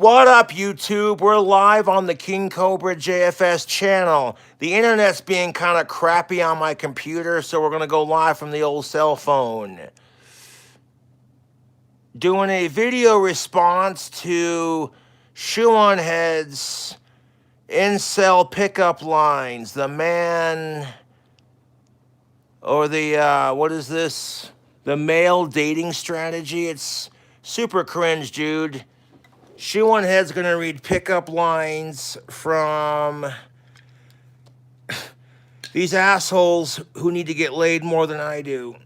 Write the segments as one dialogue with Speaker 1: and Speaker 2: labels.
Speaker 1: What up, YouTube? We're live on the King Cobra JFS channel. The internet's being kind of crappy on my computer, so we're going to go live from the old cell phone. Doing a video response to Shoe on Head's Incel pickup lines. The man, or the, what is this? The male dating strategy. It's super cringe, dude. Shoe on Head's gonna read pickup lines from these assholes who need to get laid more than I do.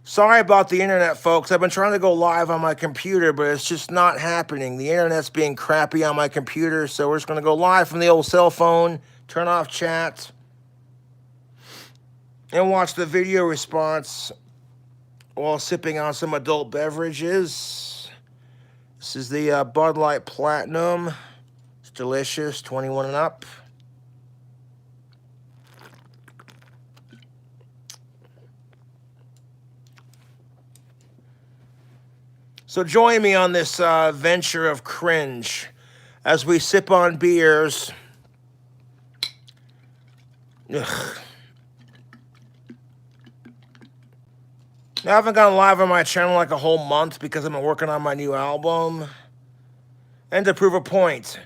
Speaker 1: Sorry about the internet, folks. I've been trying to go live on my computer, but it's just not happening. The internet's being crappy on my computer, so we're just gonna go live from the old cell phone, turn off chat, and watch the video response while sipping on some adult beverages. This is the Bud Light Platinum. It's delicious, 21 and up. So join me on this venture of cringe as we sip on beers. Ugh. I haven't gone live on my channel like a whole month because I've been working on my new album. And to prove a point,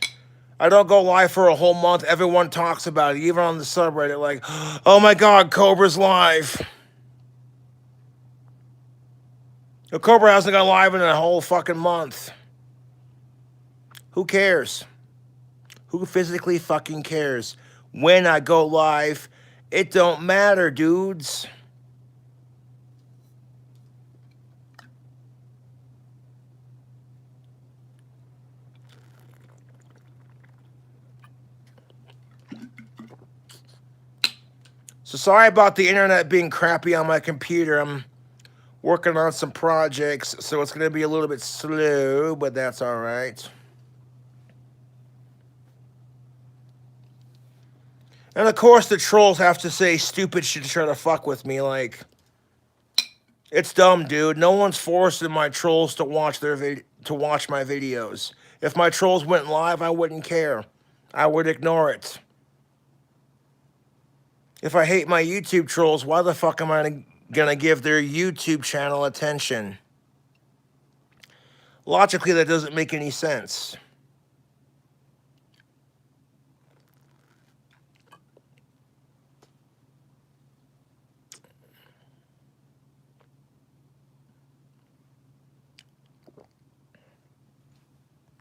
Speaker 1: I don't go live for a whole month. Everyone talks about it, even on the subreddit, like, oh my God, Cobra's live. The Cobra hasn't gone live in a whole fucking month. Who cares? Who physically fucking cares? When I go live, it don't matter, dudes. So sorry about the internet being crappy on my computer. I'm working on some projects, so it's going to be a little bit slow, but that's all right. And of course, the trolls have to say stupid shit to try to fuck with me. Like, it's dumb, dude. No one's forcing my trolls to watch my videos. If my trolls went live, I wouldn't care. I would ignore it. If I hate my YouTube trolls, why the fuck am I gonna give their YouTube channel attention? Logically, that doesn't make any sense.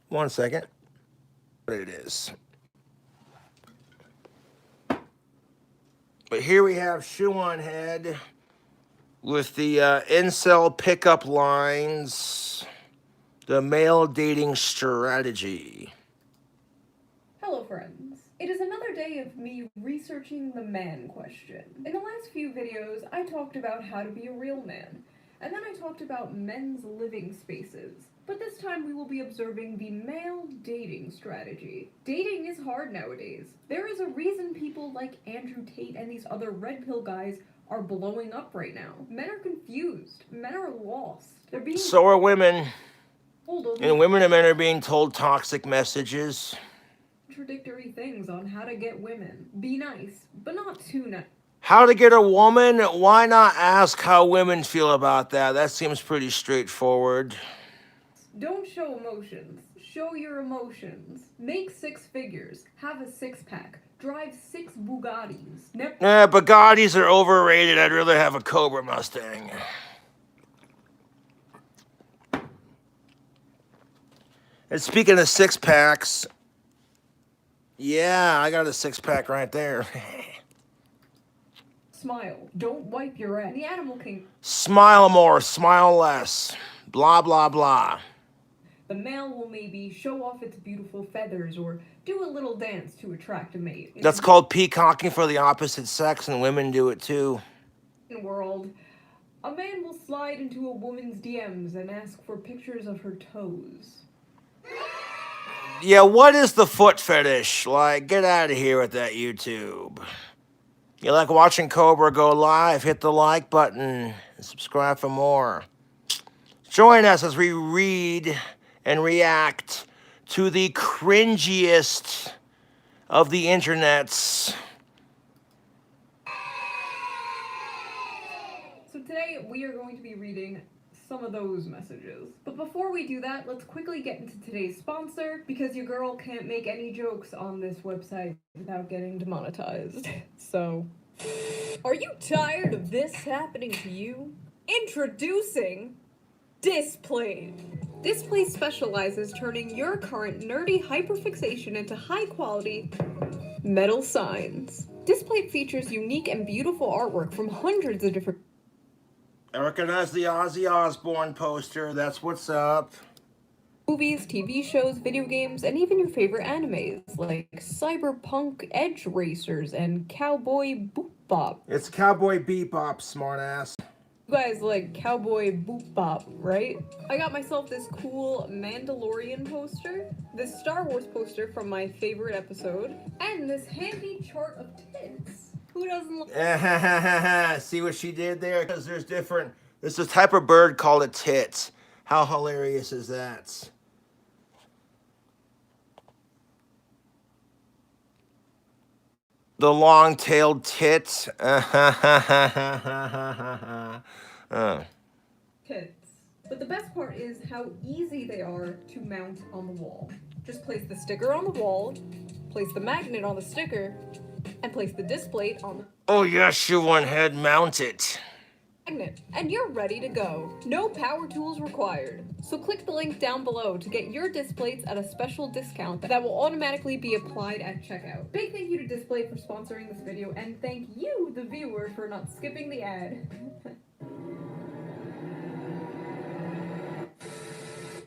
Speaker 1: One second. What it is. But here we have Shoe on Head with the incel pickup lines, the male dating strategy.
Speaker 2: Hello, friends. It is another day of me researching the man question. In the last few videos, I talked about how to be a real man, and then I talked about men's living spaces. But this time we will be observing the male dating strategy. Dating is hard nowadays. There is a reason people like Andrew Tate and these other red pill guys are blowing up right now. Men are confused. Men are lost. They're being
Speaker 1: So are women.
Speaker 2: told
Speaker 1: And women and men are being told toxic messages.
Speaker 2: contradictory things on how to get women. Be nice, but not too nice.
Speaker 1: How to get a woman? Why not ask how women feel about that? That seems pretty straightforward.
Speaker 2: Don't show emotions. Show your emotions. Make 6 figures. Have a 6-pack. Drive 6 Bugattis.
Speaker 1: Bugattis are overrated. I'd rather have a Cobra Mustang. And speaking of 6-packs, yeah, I got a 6-pack right there.
Speaker 2: Smile. Don't wipe your ass. The Animal King.
Speaker 1: Smile more, smile less. Blah, blah, blah.
Speaker 2: The male will maybe show off its beautiful feathers or do a little dance to attract a mate.
Speaker 1: That's called peacocking for the opposite sex, and women do it too.
Speaker 2: In the world, a man will slide into a woman's DMs and ask for pictures of her toes.
Speaker 1: Yeah, what is the foot fetish? Like, get out of here with that YouTube. You like watching Cobra go live? Hit the like button and subscribe for more. Join us as we read and react to the cringiest of the internets.
Speaker 2: So today we are going to be reading some of those messages. But before we do that, let's quickly get into today's sponsor, because your girl can't make any jokes on this website without getting demonetized. So, are you tired of this happening to you? Introducing Displayed. Displayed specializes turning your current nerdy hyperfixation into high-quality metal signs. Displayed features unique and beautiful artwork from hundreds of different...
Speaker 1: I recognize the Aussie Osbourne poster. That's what's up.
Speaker 2: Movies, TV shows, video games, and even your favorite animes like Cyberpunk Edge Racers and Cowboy Bebop.
Speaker 1: It's Cowboy Bebop, smartass.
Speaker 2: You guys like Cowboy Bebop, right? I got myself this cool Mandalorian poster, this Star Wars poster from my favorite episode, and this handy chart of tits. Who doesn't like...
Speaker 1: See what she did there? Because there's a type of bird called a tit. How hilarious is that? The long-tailed tit.
Speaker 2: Tits. But the best part is how easy they are to mount on the wall. Just place the sticker on the wall, place the magnet on the sticker, and place the display on the...
Speaker 1: Oh yes, you went head mounted.
Speaker 2: Magnet, and you're ready to go. No power tools required. So click the link down below to get your displays at a special discount that will automatically be applied at checkout. Big thank you to Display for sponsoring this video, and thank you, the viewer, for not skipping the ad.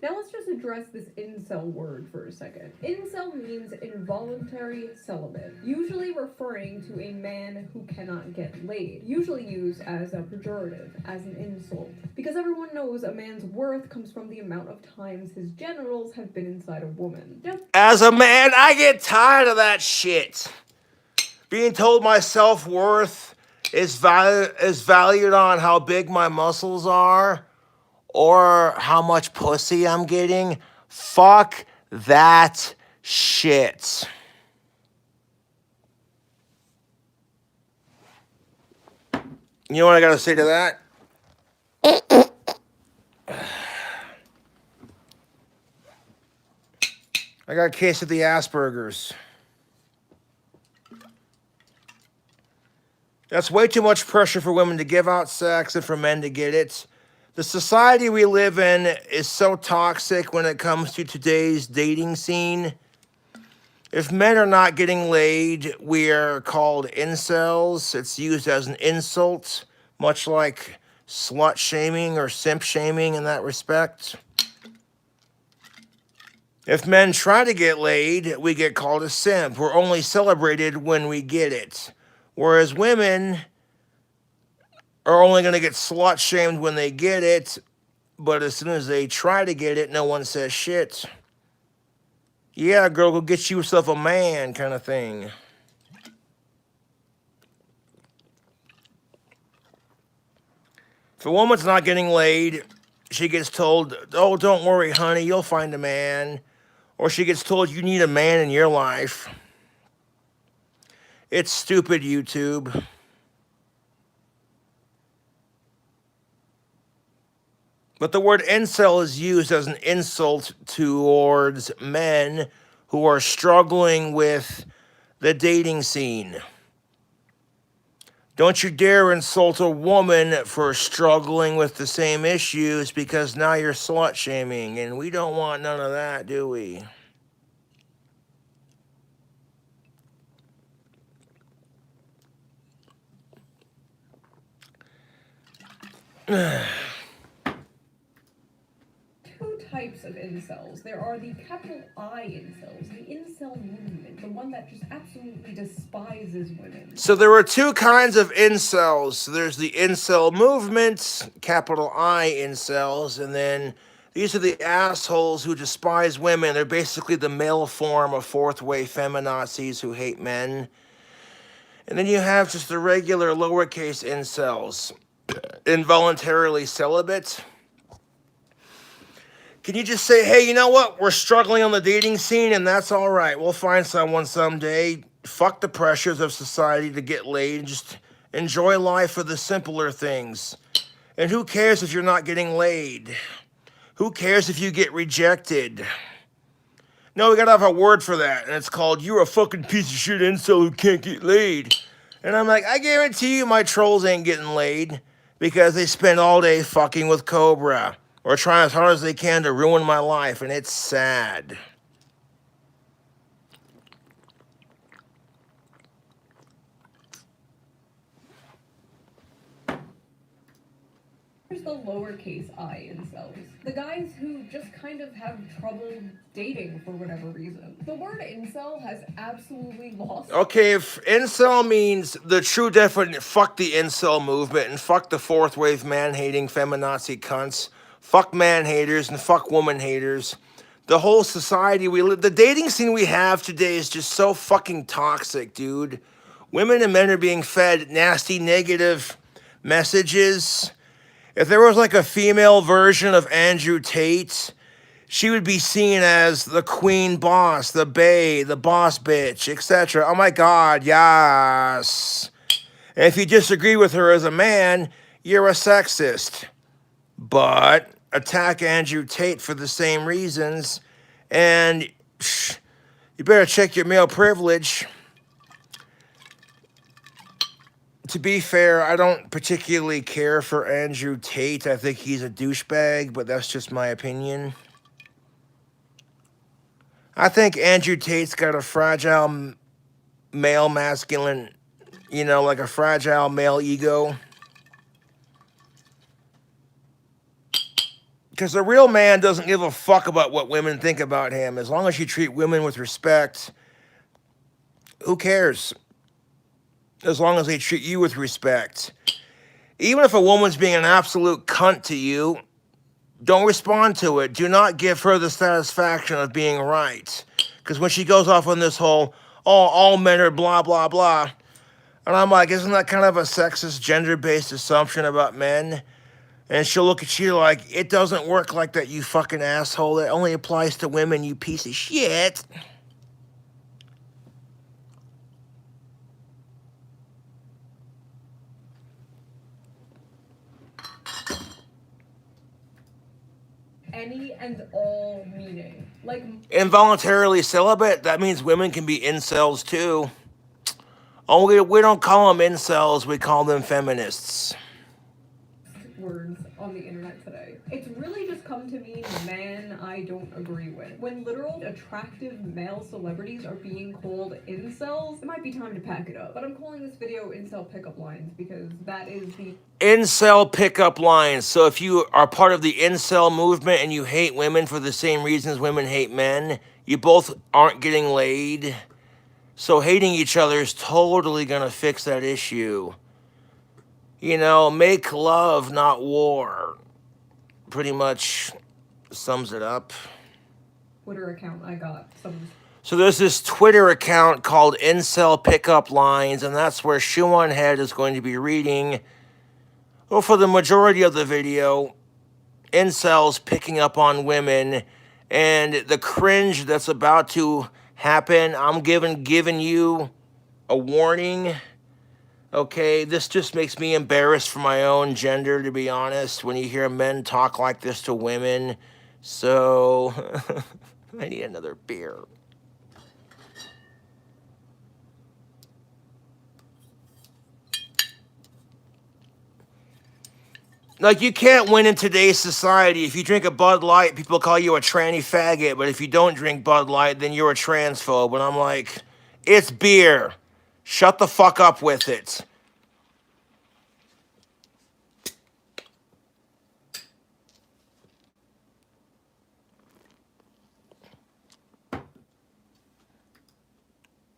Speaker 2: Now let's just address this incel word for a second. Incel means involuntary celibate, usually referring to a man who cannot get laid, usually used as a pejorative, as an insult, because everyone knows a man's worth comes from the amount of times his genitals have been inside a woman.
Speaker 1: As a man, I get tired of that shit. Being told my self-worth is valued on how big my muscles are, or how much pussy I'm getting. Fuck that shit. You know what I gotta say to that? I got a case of the Asperger's. That's way too much pressure for women to give out sex and for men to get it. The society we live in is so toxic when it comes to today's dating scene. If men are not getting laid, we are called incels. It's used as an insult, much like slut shaming or simp shaming in that respect. If men try to get laid, we get called a simp. We're only celebrated when we get it. Whereas women are only going to get slut shamed when they get it, but as soon as they try to get it, no one says shit. Yeah, girl, go get yourself a man kind of thing. If a woman's not getting laid, she gets told, oh, don't worry, honey, you'll find a man. Or she gets told you need a man in your life. It's stupid, YouTube. But the word incel is used as an insult towards men who are struggling with the dating scene. Don't you dare insult a woman for struggling with the same issues, because now you're slut shaming, and we don't want none of that, do we?
Speaker 2: Types of incels. There are the capital I incels, the incel movement, the one that just absolutely despises women.
Speaker 1: So there are two kinds of incels. There's the incel movement, capital I incels, and then these are the assholes who despise women. They're basically the male form of fourth-wave feminazis who hate men. And then you have just the regular lowercase incels, involuntarily celibate. Can you just say, hey, you know what? We're struggling on the dating scene, and that's all right. We'll find someone someday. Fuck the pressures of society to get laid. Just enjoy life for the simpler things. And who cares if you're not getting laid? Who cares if you get rejected? No, we gotta have a word for that, and it's called you're a fucking piece of shit incel who can't get laid. And I'm like, I guarantee you my trolls ain't getting laid because they spend all day fucking with Cobra or trying as hard as they can to ruin my life, and it's sad.
Speaker 2: There's the lowercase I incels. The guys who just kind of have trouble dating for whatever reason. The word incel has absolutely lost.
Speaker 1: Okay, if incel means the true definition, fuck the incel movement and fuck the fourth wave man-hating feminazi cunts. Fuck man-haters and fuck woman-haters. The whole society we live, the dating scene we have today is just so fucking toxic, dude. Women and men are being fed nasty, negative messages. If there was like a female version of Andrew Tate, she would be seen as the queen boss, the bae, the boss bitch, etc. Oh my God, yes. And if you disagree with her as a man, you're a sexist. But attack Andrew Tate for the same reasons, and you better check your male privilege. To be fair, I don't particularly care for Andrew Tate. I think he's a douchebag, but that's just my opinion. I think Andrew Tate's got a fragile male masculine, you know, like a fragile male ego. Because a real man doesn't give a fuck about what women think about him. As long as you treat women with respect, who cares? As long as they treat you with respect. Even if a woman's being an absolute cunt to you, don't respond to it. Do not give her the satisfaction of being right. Because when she goes off on this whole, oh, all men are blah, blah, blah. And I'm like, isn't that kind of a sexist, gender-based assumption about men? And she'll look at you like, it doesn't work like that, you fucking asshole. It only applies to women, you piece of shit.
Speaker 2: Any and all meaning. Like
Speaker 1: Involuntarily celibate, that means women can be incels too. Only we don't call them incels, we call them feminists.
Speaker 2: Words on the internet today. It's really just come to mean man I don't agree with. When literal attractive male celebrities are being called incels, it might be time to pack it up. But I'm calling this video incel pickup lines because that is the
Speaker 1: Incel pickup lines. So if you are part of the incel movement and you hate women for the same reasons women hate men, you both aren't getting laid. So hating each other is totally gonna fix that issue. You know, make love, not war. Pretty much sums it up.
Speaker 2: Twitter account I got.
Speaker 1: So there's this Twitter account called Incel Pickup Lines, and that's where Shoe on Head is going to be reading, well, for the majority of the video, incels picking up on women, and the cringe that's about to happen. I'm giving you a warning. Okay, this just makes me embarrassed for my own gender, to be honest, when you hear men talk like this to women. So, I need another beer. Like, you can't win in today's society. If you drink a Bud Light, people call you a tranny faggot, but if you don't drink Bud Light, then you're a transphobe. And I'm like, it's beer. Shut the fuck up with it.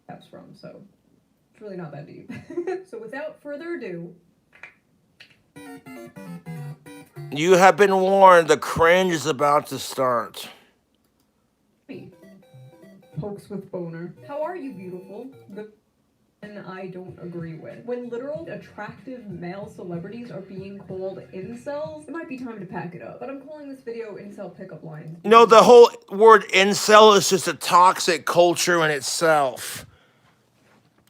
Speaker 2: That's from, so it's really not that deep. So without further ado,
Speaker 1: you have been warned. The cringe is about to start.
Speaker 2: me. Pokes with boner. How are you, beautiful? I don't agree with. When literal attractive male celebrities are being called incels, it might be time to pack it up. But I'm calling this video Incel Pickup Lines.
Speaker 1: No, the whole word incel is just a toxic culture in itself.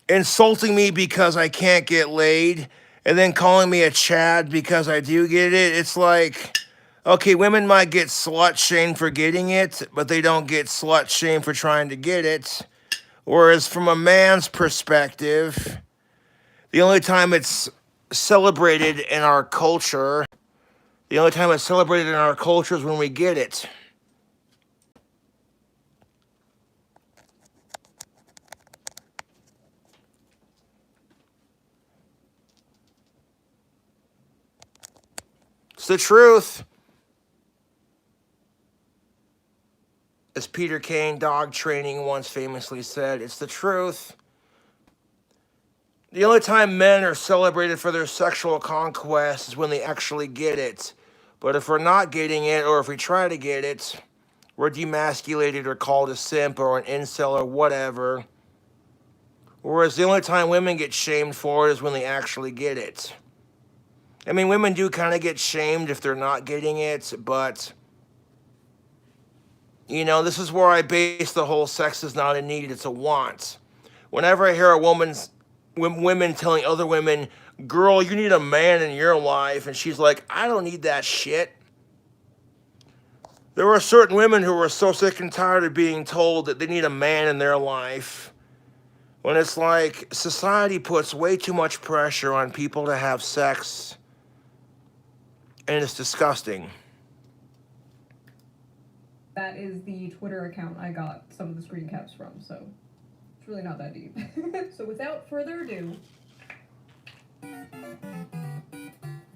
Speaker 1: Insulting me because I can't get laid, and then calling me a Chad because I do get it. It's like, okay, women might get slut shamed for getting it, but they don't get slut shamed for trying to get it. Whereas from a man's perspective, the only time it's celebrated in our culture, the only time it's celebrated in our culture is when we get it. It's the truth. As Peter Kane, dog training, once famously said, it's the truth. The only time men are celebrated for their sexual conquest is when they actually get it. But if we're not getting it, or if we try to get it, we're demasculated or called a simp or an incel or whatever. Whereas the only time women get shamed for it is when they actually get it. I mean, women do kind of get shamed if they're not getting it, but you know, this is where I base the whole sex is not a need, it's a want. Whenever I hear women telling other women, girl, you need a man in your life, and she's like, I don't need that shit. There are certain women who are so sick and tired of being told that they need a man in their life. When it's like, society puts way too much pressure on people to have sex, and it's disgusting.
Speaker 2: That is the Twitter account I got some of the screen caps from, so it's really not that deep. So without further ado,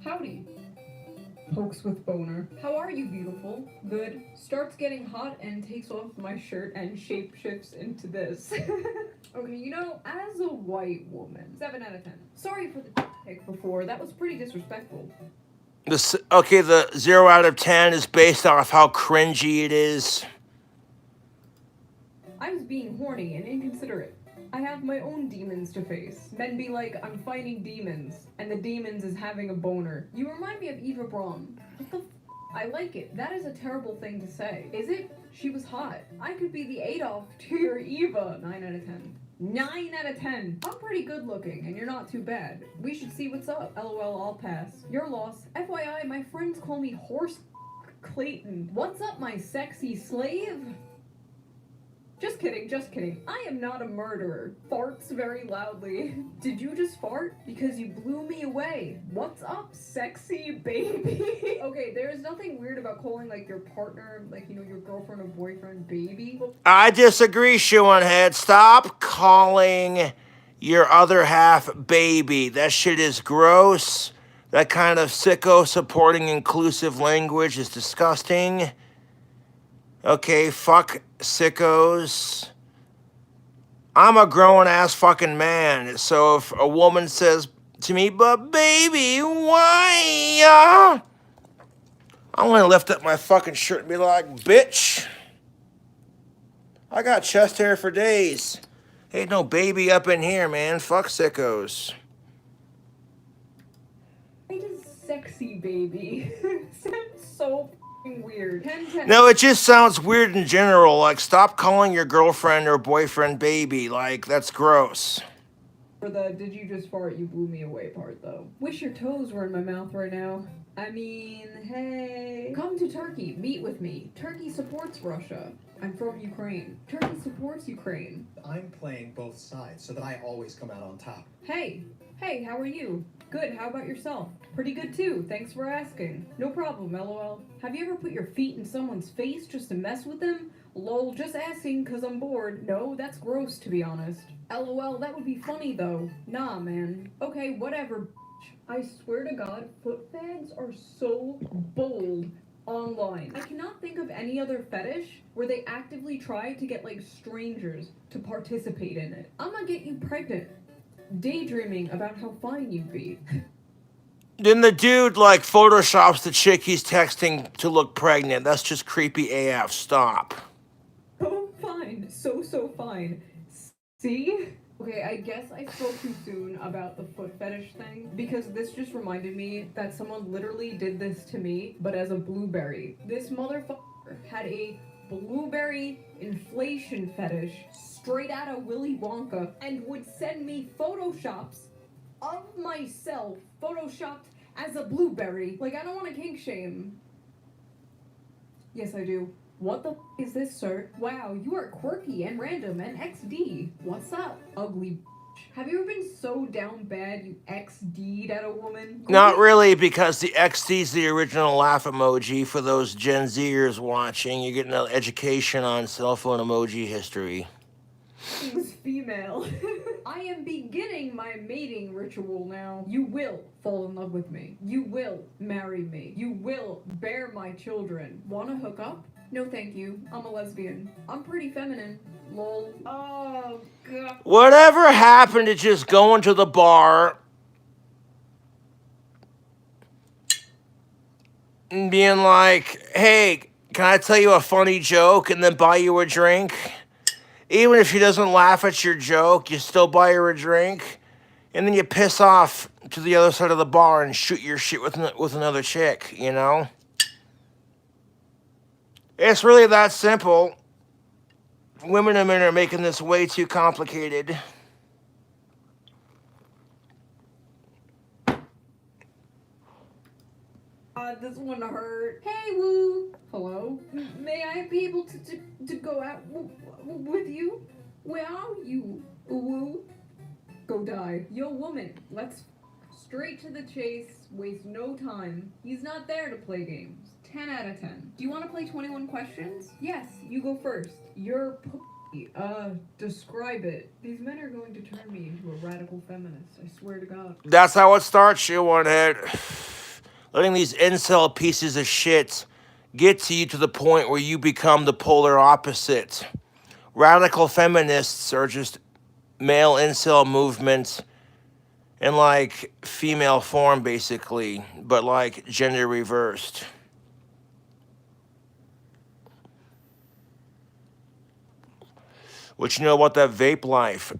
Speaker 2: howdy. Pokes with boner. How are you, beautiful? Good. Starts getting hot and takes off my shirt and shape shifts into this. Okay, you know, as a white woman, 7 out of 10. Sorry for the pic before, that was pretty disrespectful.
Speaker 1: Okay, the 0 out of 10 is based off how cringy it is.
Speaker 2: I was being horny and inconsiderate. I have my own demons to face. Men be like, I'm fighting demons, and the demons is having a boner. You remind me of Eva Braun. What the f? I like it. That is a terrible thing to say. Is it? She was hot. I could be the Adolf to your Eva. 9 out of 10. 9 out of 10. I'm pretty good looking, and you're not too bad. We should see what's up. LOL, I'll pass. Your loss. FYI, my friends call me Horse Clayton. What's up, my sexy slave? Just kidding, just kidding. I am not a murderer. Farts very loudly. Did you just fart? Because you blew me away. What's up, sexy baby? Okay, there's nothing weird about calling, like, your partner, like, you know, your girlfriend or boyfriend baby.
Speaker 1: I disagree, shoe on head. Stop calling your other half baby. That shit is gross. That kind of sicko supporting inclusive language is disgusting. Okay, fuck sickos. I'm a grown-ass fucking man, so if a woman says to me, but baby, why? I'm gonna lift up my fucking shirt and be like, bitch, I got chest hair for days. Ain't no baby up in here, man. Fuck sickos.
Speaker 2: I just sexy baby. Sounds so weird. 10.
Speaker 1: No, it just sounds weird in general. Like, stop calling your girlfriend or boyfriend baby. Like, that's gross.
Speaker 2: For the did you just fart, you blew me away part, though. Wish your toes were in my mouth right now. I mean, hey. Come to Turkey, meet with me. Turkey supports Russia. I'm from Ukraine. Turkey supports Ukraine.
Speaker 3: I'm playing both sides so that I always come out on top.
Speaker 2: Hey, how are you? Good, how about yourself? Pretty good too, thanks for asking. No problem, LOL. Have you ever put your feet in someone's face just to mess with them? Lol, just asking cause I'm bored. No, that's gross to be honest. LOL, that would be funny though. Nah, man. Okay, whatever. I swear to God, foot fags are so bold online. I cannot think of any other fetish where they actively try to get like strangers to participate in it. I'm gonna get you pregnant. Daydreaming about how fine you'd be.
Speaker 1: Then the dude, like, photoshops the chick he's texting to look pregnant. That's just creepy AF. Stop.
Speaker 2: Oh, fine. So fine. See? Okay, I guess I spoke too soon about the foot fetish thing, because this just reminded me that someone literally did this to me, but as a blueberry. This motherfucker had a blueberry inflation fetish straight out of Willy Wonka and would send me photoshops of myself photoshopped as a blueberry. Like, I don't want to kink shame. Yes, I do. What the is this, sir? Wow, you are quirky and random and XD. What's up, ugly bitch? Have you ever been so down bad you XD'd at a woman?
Speaker 1: Not really, because the XD is the original laugh emoji for those Gen Zers watching. You're getting an education on cell phone emoji history.
Speaker 2: Female. I am beginning my mating ritual now. You will fall in love with me. You will marry me. You will bear my children. Wanna hook up? No thank you. I'm a lesbian. I'm pretty feminine. Lol. Oh, God.
Speaker 1: Whatever happened to just going to the bar and being like, hey, can I tell you a funny joke and then buy you a drink? Even if she doesn't laugh at your joke, you still buy her a drink. And then you piss off to the other side of the bar and shoot your shit with another chick, you know? It's really that simple. Women and men are making this way too complicated.
Speaker 2: This one hurt. Hey, woo. Hello? May I be able to go out with you? Where are you, woo? Go die. Yo, woman, let's straight to the chase, waste no time. He's not there to play games. 10 out of 10. Do you want to play 21 questions? Yes, you go first. You're describe it. These men are going to turn me into a radical feminist, I swear to God.
Speaker 1: That's how it starts, you one head. Letting these incel pieces of shit get to you to the point where you become the polar opposite. Radical feminists are just male incel movements in like female form, basically, but like gender reversed. What you know about that vape life?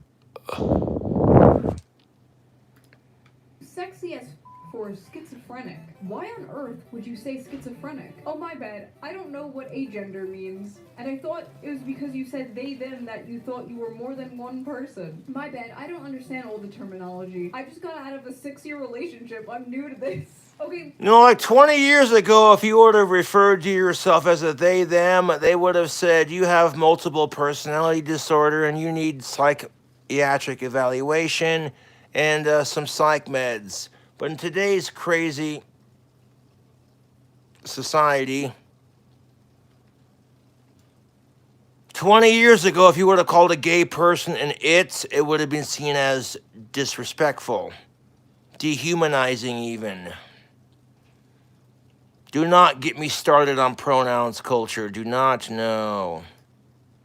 Speaker 2: Sexy as for schizophrenic. Why on earth would you say schizophrenic? Oh, my bad. I don't know what agender means. And I thought it was because you said they, them that you thought you were more than one person. My bad. I don't understand all the terminology. I just got out of a 6-year relationship. I'm new to this. Okay.
Speaker 1: You know, like 20 years ago, if you would have referred to yourself as a they, them, they would have said you have multiple personality disorder and you need psychiatric evaluation and some psych meds. But in today's crazy society, 20 years ago, if you would have called a gay person an it would have been seen as disrespectful, dehumanizing even. Do not get me started on pronouns culture. Do not know.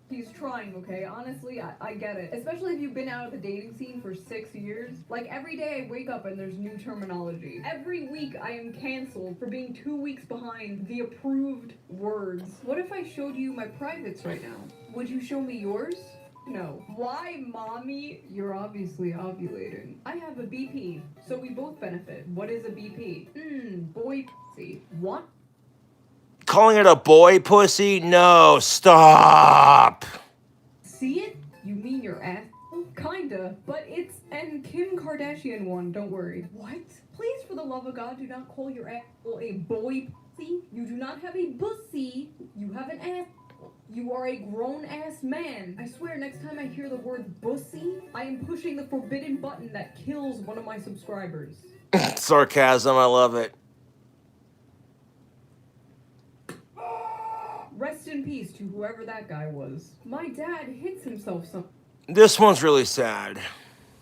Speaker 2: He's trying, okay? Honestly, I get it. Especially if you've been out of the dating scene for 6 years. Like, every day I wake up and there's new terminology. Every week I am canceled for being 2 weeks behind the approved words. What if I showed you my privates right now? Would you show me yours? No. Why, mommy? You're obviously ovulating. I have a BP, so we both benefit. What is a BP? Boy pussy. What?
Speaker 1: Calling it a boy pussy? No, stop.
Speaker 2: See it? You mean your ass? Kinda, but it's an Kim Kardashian one, don't worry. What? Please, for the love of God, do not call your ass a boy pussy. You do not have a pussy. You have an ass. You are a grown-ass man. I swear, next time I hear the word bussy, I am pushing the forbidden button that kills one of my subscribers.
Speaker 1: Sarcasm, I love it.
Speaker 2: Rest in peace to whoever that guy was. My dad hits himself sometimes
Speaker 1: This one's really sad.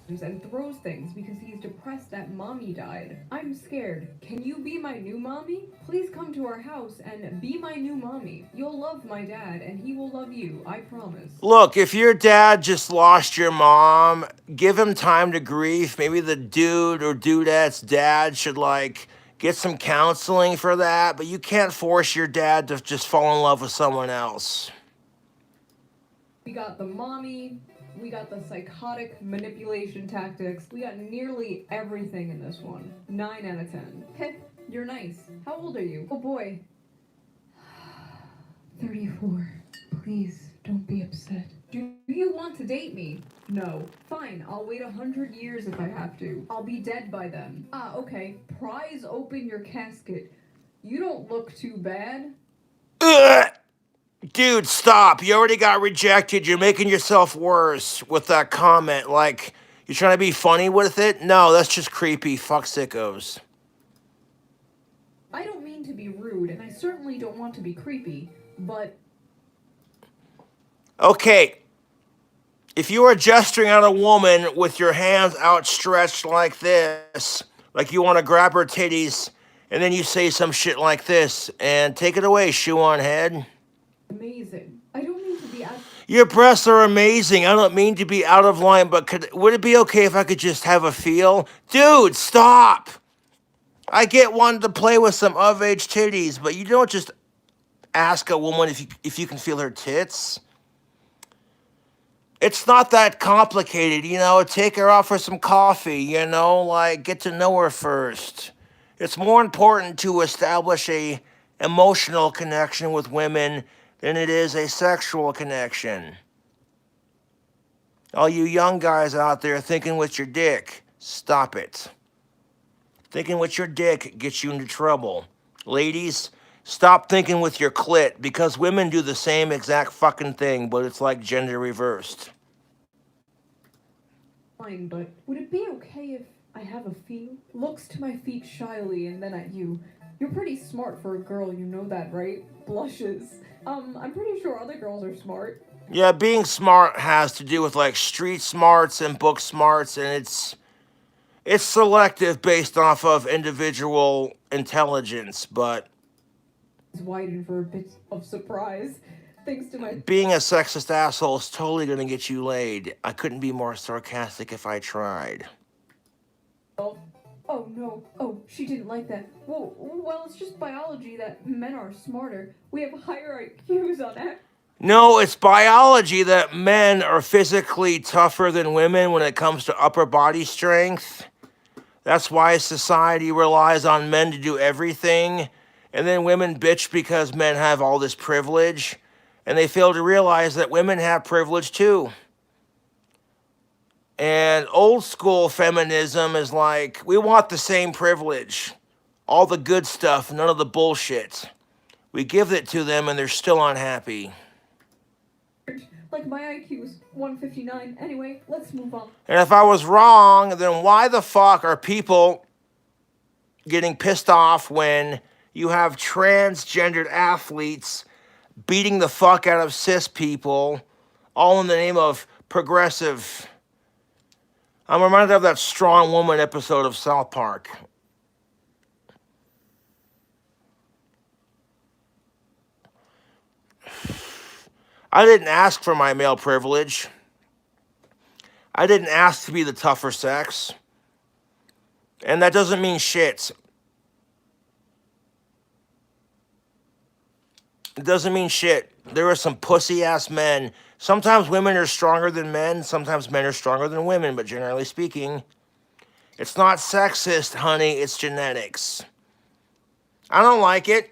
Speaker 2: and throws things because he's depressed that mommy died. I'm scared. Can you be my new mommy? Please come to our house and be my new mommy. You'll love my dad and he will love you, I promise.
Speaker 1: Look, if your dad just lost your mom, give him time to grieve. Maybe the dude or dudette's dad should like get some counseling for that, but you can't force your dad to just fall in love with someone else.
Speaker 2: We got the mommy, We got the psychotic manipulation tactics. We got nearly everything in this one. 9 out of 10. Heh, you're nice. How old are you? Oh boy. 34. Please, don't be upset. Do you want to date me? No. Fine, I'll wait 100 years if I have to. I'll be dead by then. Ah, okay. Prise open your casket. You don't look too bad.
Speaker 1: Ugh! Dude, stop. You already got rejected. You're making yourself worse with that comment. Like, you're trying to be funny with it? No, that's just creepy. Fuck sickos.
Speaker 2: I don't mean to be rude, and I certainly don't want to be creepy, but...
Speaker 1: Okay. If you are gesturing at a woman with your hands outstretched like this, like you want to grab her titties, and then you say some shit like this, and take it away, shoe on head.
Speaker 2: Amazing. I don't mean to be out...
Speaker 1: Your breasts are amazing. I don't mean to be out of line, but would it be okay if I could just have a feel? Dude, stop! I get one to play with some of-age titties, but you don't just ask a woman if you can feel her tits. It's not that complicated, you know. Take her out for some coffee, you know, like get to know her first. It's more important to establish a emotional connection with women than it is a sexual connection. All you young guys out there thinking with your dick, stop it. Thinking with your dick gets you into trouble. Ladies, stop thinking with your clit, because women do the same exact fucking thing, but it's like gender reversed.
Speaker 2: Fine, but would it be okay if I have a feel? Looks to my feet shyly and then at you. You're pretty smart for a girl, you know that, right? Blushes. I'm pretty sure other girls are smart.
Speaker 1: Yeah, being smart has to do with like street smarts and book smarts, and it's selective based off of individual intelligence, but
Speaker 2: It's widened for a bit of surprise. Thanks to my...
Speaker 1: being a sexist asshole is totally gonna get you laid. I couldn't be more sarcastic if I tried.
Speaker 2: Oh no. Oh, she didn't like that. Whoa, well, it's just biology that men are smarter. We have higher IQs on that.
Speaker 1: No, it's biology that men are physically tougher than women when it comes to upper body strength. That's why society relies on men to do everything. And then women bitch because men have all this privilege. And they fail to realize that women have privilege too. And old school feminism is like, we want the same privilege. All the good stuff, none of the bullshit. We give it to them and they're still unhappy.
Speaker 2: Like my IQ is 159. Anyway, let's move on.
Speaker 1: And if I was wrong, then why the fuck are people getting pissed off when you have transgendered athletes beating the fuck out of cis people, all in the name of progressive? I'm reminded of that Strong Woman episode of South Park. I didn't ask for my male privilege. I didn't ask to be the tougher sex. And that doesn't mean shit. It doesn't mean shit. There are some pussy-ass men. Sometimes women are stronger than men. Sometimes men are stronger than women. But generally speaking, it's not sexist, honey. It's genetics. I don't like it.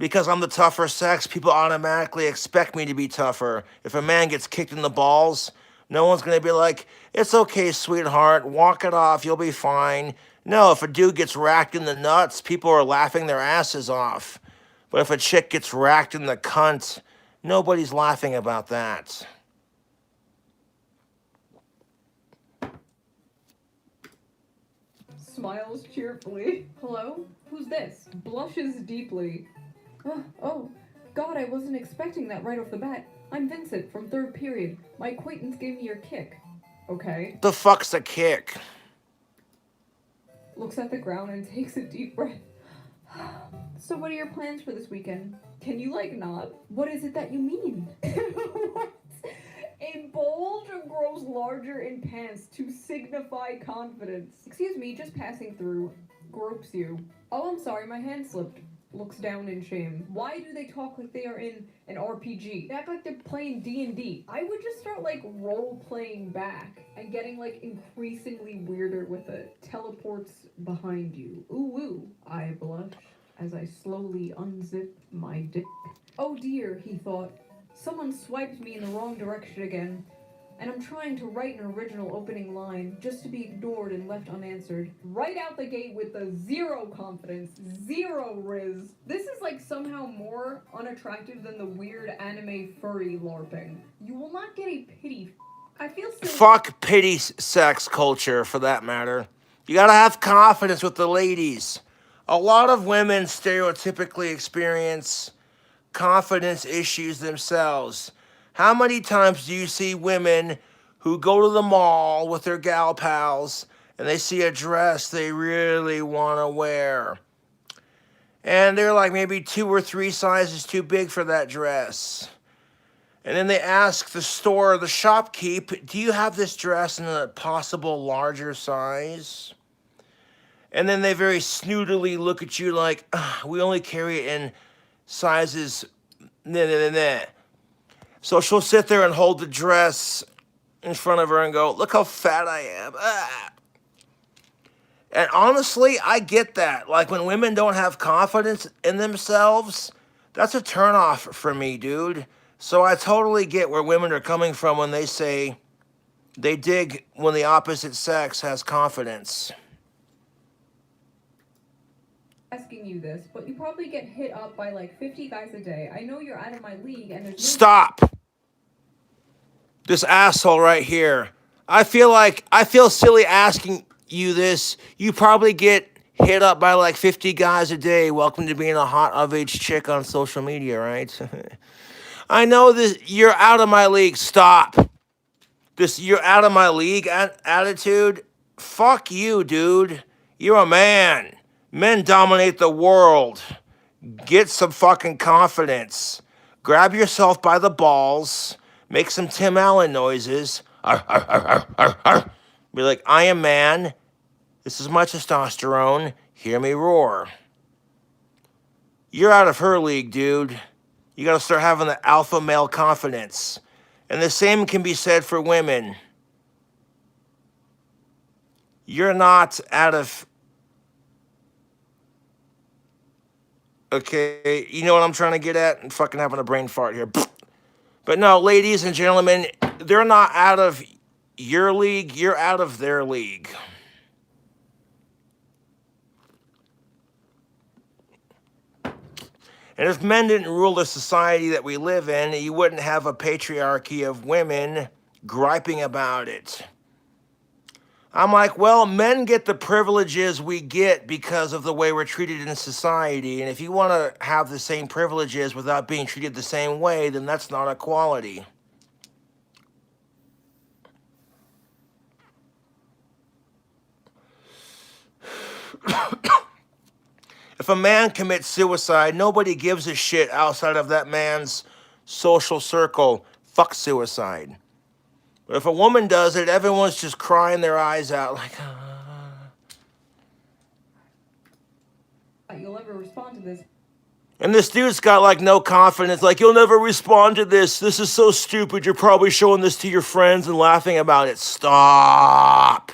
Speaker 1: Because I'm the tougher sex, people automatically expect me to be tougher. If a man gets kicked in the balls, no one's going to be like, it's okay, sweetheart, walk it off, you'll be fine. No, if a dude gets racked in the nuts, people are laughing their asses off. But if a chick gets racked in the cunt, nobody's laughing about that.
Speaker 2: Smiles cheerfully. Hello? Who's this? Blushes deeply. Oh, God, I wasn't expecting that right off the bat. I'm Vincent from 3rd period. My acquaintance gave me your kick. Okay.
Speaker 1: The fuck's a kick?
Speaker 2: Looks at the ground and takes a deep breath. So what are your plans for this weekend? Can you, like, not? What is it that you mean? What? A bulge grows larger in pants to signify confidence. Excuse me, just passing through. Gropes you. Oh, I'm sorry, my hand slipped. looks down in shame. Why do they talk like they are in an RPG? They act like they're playing D&D. I would just start like role-playing back and getting like increasingly weirder with it. Teleports behind you. Ooh woo, I blush as I slowly unzip my dick. Oh dear, he thought. Someone swiped me in the wrong direction again. And I'm trying to write an original opening line just to be ignored and left unanswered. Right out the gate with the zero confidence, zero riz. This is like somehow more unattractive than the weird anime furry LARPing. You will not get a pity. I feel so.
Speaker 1: Fuck pity sex culture, for that matter. You gotta have confidence with the ladies. A lot of women stereotypically experience confidence issues themselves. How many times do you see women who go to the mall with their gal pals and they see a dress they really want to wear? And they're like maybe 2 or 3 sizes too big for that dress. And then they ask the store, the shopkeep, do you have this dress in a possible larger size? And then they very snootily look at you like, we only carry it in sizes, nah. So she'll sit there and hold the dress in front of her and go, look how fat I am. And honestly, I get that. Like when women don't have confidence in themselves, that's a turnoff for me, dude. So I totally get where women are coming from when they say they dig when the opposite sex has confidence.
Speaker 2: Asking you this, but you probably get hit up by like 50 guys a day. I know you're out of my league and there's no—
Speaker 1: Stop. This asshole right here. I feel silly asking you this. You probably get hit up by like 50 guys a day. Welcome to being a hot of age chick on social media, right? I know this. You're out of my league. Stop. This you're out of my league attitude. Fuck you, dude. You're a man. Men dominate the world. Get some fucking confidence. Grab yourself by the balls. Make some Tim Allen noises. Arr, arr, arr, arr, arr, arr. Be like, I am man. This is my testosterone. Hear me roar. You're out of her league, dude. You gotta start having the alpha male confidence. And the same can be said for women. You're not out of... Okay, you know what I'm trying to get at? I'm fucking having a brain fart here. But no, ladies and gentlemen, they're not out of your league. You're out of their league. And if men didn't rule the society that we live in, you wouldn't have a patriarchy of women griping about it. I'm like, well, men get the privileges we get because of the way we're treated in society. And if you want to have the same privileges without being treated the same way, then that's not equality. If a man commits suicide, nobody gives a shit outside of that man's social circle. Fuck suicide. But if a woman does it, everyone's just crying their eyes out like,
Speaker 2: You'll ever respond to this.
Speaker 1: And this dude's got like no confidence, like, you'll never respond to this. This is so stupid. You're probably showing this to your friends and laughing about it. Stop.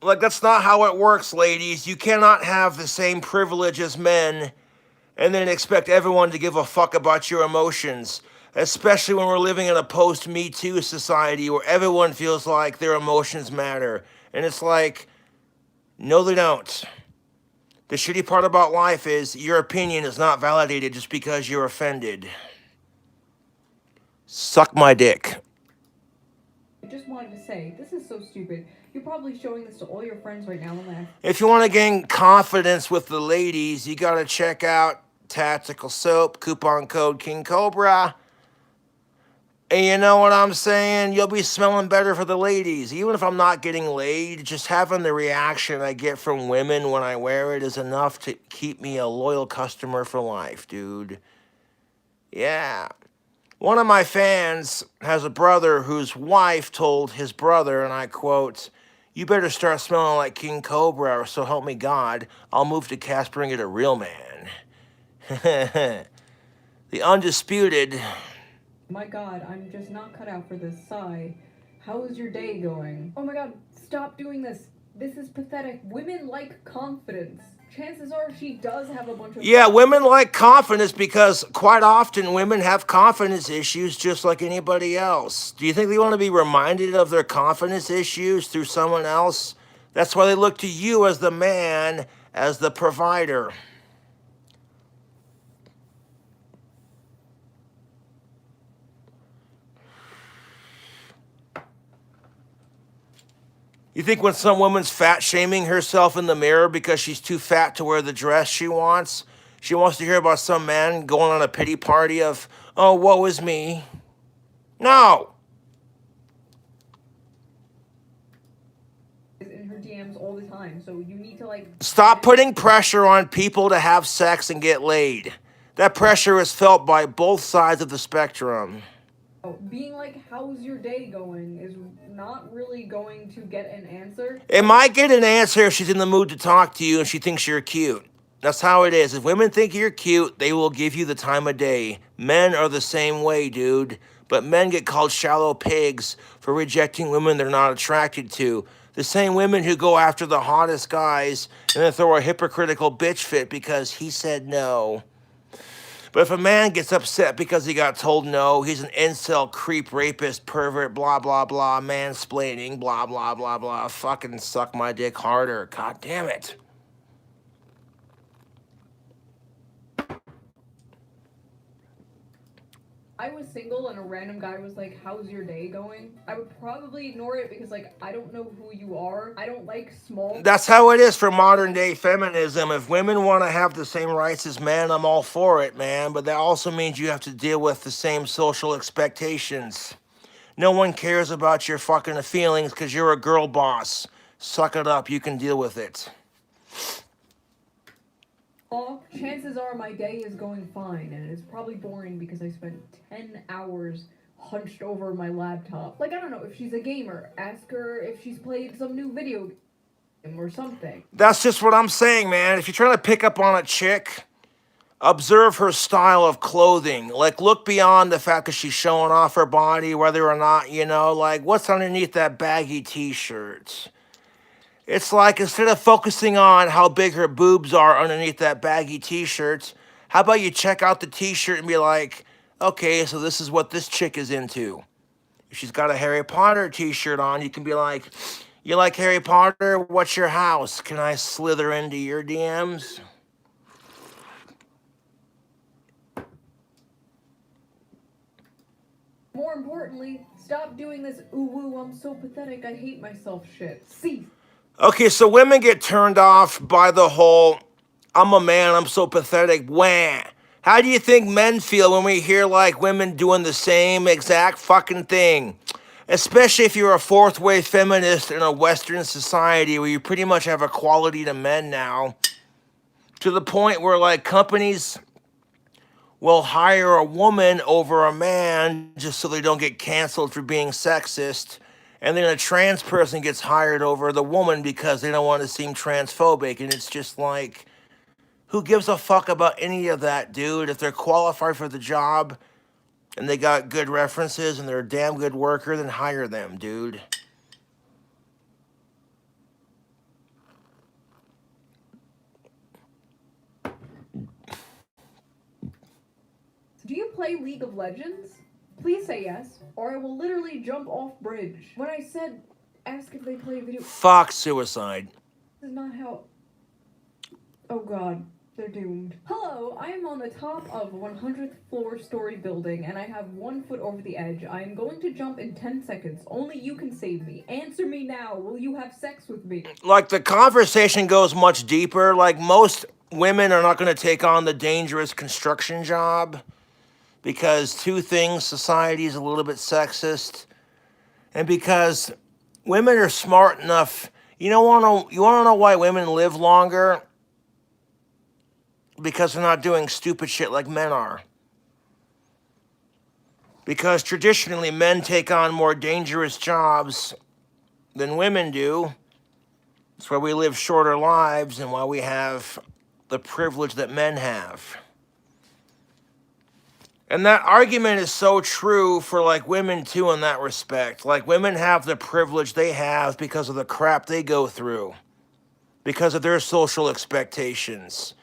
Speaker 1: Like, that's not how it works, ladies. You cannot have the same privilege as men and then expect everyone to give a fuck about your emotions, especially when we're living in a post-Me Too society where everyone feels like their emotions matter. And it's like, no, they don't. The shitty part about life is your opinion is not validated just because you're offended. Suck my dick.
Speaker 2: I just wanted to say, this is so stupid. You're probably showing this to all your friends right now and laugh.
Speaker 1: If you want to gain confidence with the ladies, you got to check out Tactical Soap, coupon code KingCobra. And you know what I'm saying? You'll be smelling better for the ladies. Even if I'm not getting laid, just having the reaction I get from women when I wear it is enough to keep me a loyal customer for life, dude. Yeah. One of my fans has a brother whose wife told his brother, and I quote, You better start smelling like King Cobra, or so help me God, I'll move to Casper and get a real man. The undisputed.
Speaker 2: My God, I'm just not cut out for this. Sigh. How is your day going? Oh my God, stop doing this. This is pathetic. Women like confidence. Chances are she does have a bunch of...
Speaker 1: Yeah, women like confidence because quite often women have confidence issues just like anybody else. Do you think they want to be reminded of their confidence issues through someone else? That's why they look to you as the man, as the provider. You think when some woman's fat shaming herself in the mirror because she's too fat to wear the dress she wants to hear about some man going on a pity party of, oh, woe is me? No.
Speaker 2: in her DMs all the time, so you need to like...
Speaker 1: Stop putting pressure on people to have sex and get laid. That pressure is felt by both sides of the spectrum.
Speaker 2: Being like, how's your day going, is not really going to get an answer.
Speaker 1: It might get an answer if she's in the mood to talk to you and she thinks you're cute. That's how it is. If women think you're cute, they will give you the time of day. Men are the same way, dude. But men get called shallow pigs for rejecting women they're not attracted to. The same women who go after the hottest guys and then throw a hypocritical bitch fit because he said no. But if a man gets upset because he got told no, he's an incel, creep, rapist, pervert, blah, blah, blah, mansplaining, blah, blah, blah, blah. Fucking suck my dick harder. God damn it.
Speaker 2: I was single and a random guy was like, how's your day going? I would probably ignore it because, like, I don't know who you are. I don't like small...
Speaker 1: That's how it is for modern day feminism. If women want to have the same rights as men, I'm all for it, man. But that also means you have to deal with the same social expectations. No one cares about your fucking feelings because you're a girl boss. Suck it up. You can deal with it.
Speaker 2: Chances are my day is going fine, and it's probably boring because I spent 10 hours hunched over my laptop. Like, I don't know, if she's a gamer, ask her if she's played some new video game or something.
Speaker 1: That's just what I'm saying, man. If you're trying to pick up on a chick, observe her style of clothing. Like, look beyond the fact that she's showing off her body, whether or not, you know, like, what's underneath that baggy t-shirt? It's like, instead of focusing on how big her boobs are underneath that baggy t-shirt, how about you check out the t-shirt and be like, okay, so this is what this chick is into. If she's got a Harry Potter t-shirt on, you can be like, you like Harry Potter? What's your house? Can I slither into your DMs?
Speaker 2: More importantly, stop doing this ooh woo, I'm so pathetic, I hate myself shit. Cease.
Speaker 1: Okay, so women get turned off by the whole, I'm a man, I'm so pathetic, wah. How do you think men feel when we hear, like, women doing the same exact fucking thing? Especially if you're a fourth-wave feminist in a Western society where you pretty much have equality to men now. To the point where, like, companies will hire a woman over a man just so they don't get canceled for being sexist. And then a trans person gets hired over the woman because they don't want to seem transphobic. And it's just like, who gives a fuck about any of that, dude? If they're qualified for the job and they got good references and they're a damn good worker, then hire them, dude.
Speaker 2: Do you play League of Legends? Please say yes, or I will literally jump off bridge. When I said, ask if they play video...
Speaker 1: Fuck suicide.
Speaker 2: This is not how... Oh god, they're doomed. Hello, I am on the top of 100th floor story building, and I have 1 foot over the edge. I am going to jump in 10 seconds. Only you can save me. Answer me now. Will you have sex with me?
Speaker 1: Like, the conversation goes much deeper. Like, most women are not going to take on the dangerous construction job. Because two things, society is a little bit sexist, and because women are smart enough. You want to know why women live longer? Because they're not doing stupid shit like men are. Because traditionally men take on more dangerous jobs than women do, That's why we live shorter lives and why we have the privilege that men have. And that argument is so true for like women too in that respect. Like women have the privilege they have because of the crap they go through, because of their social expectations.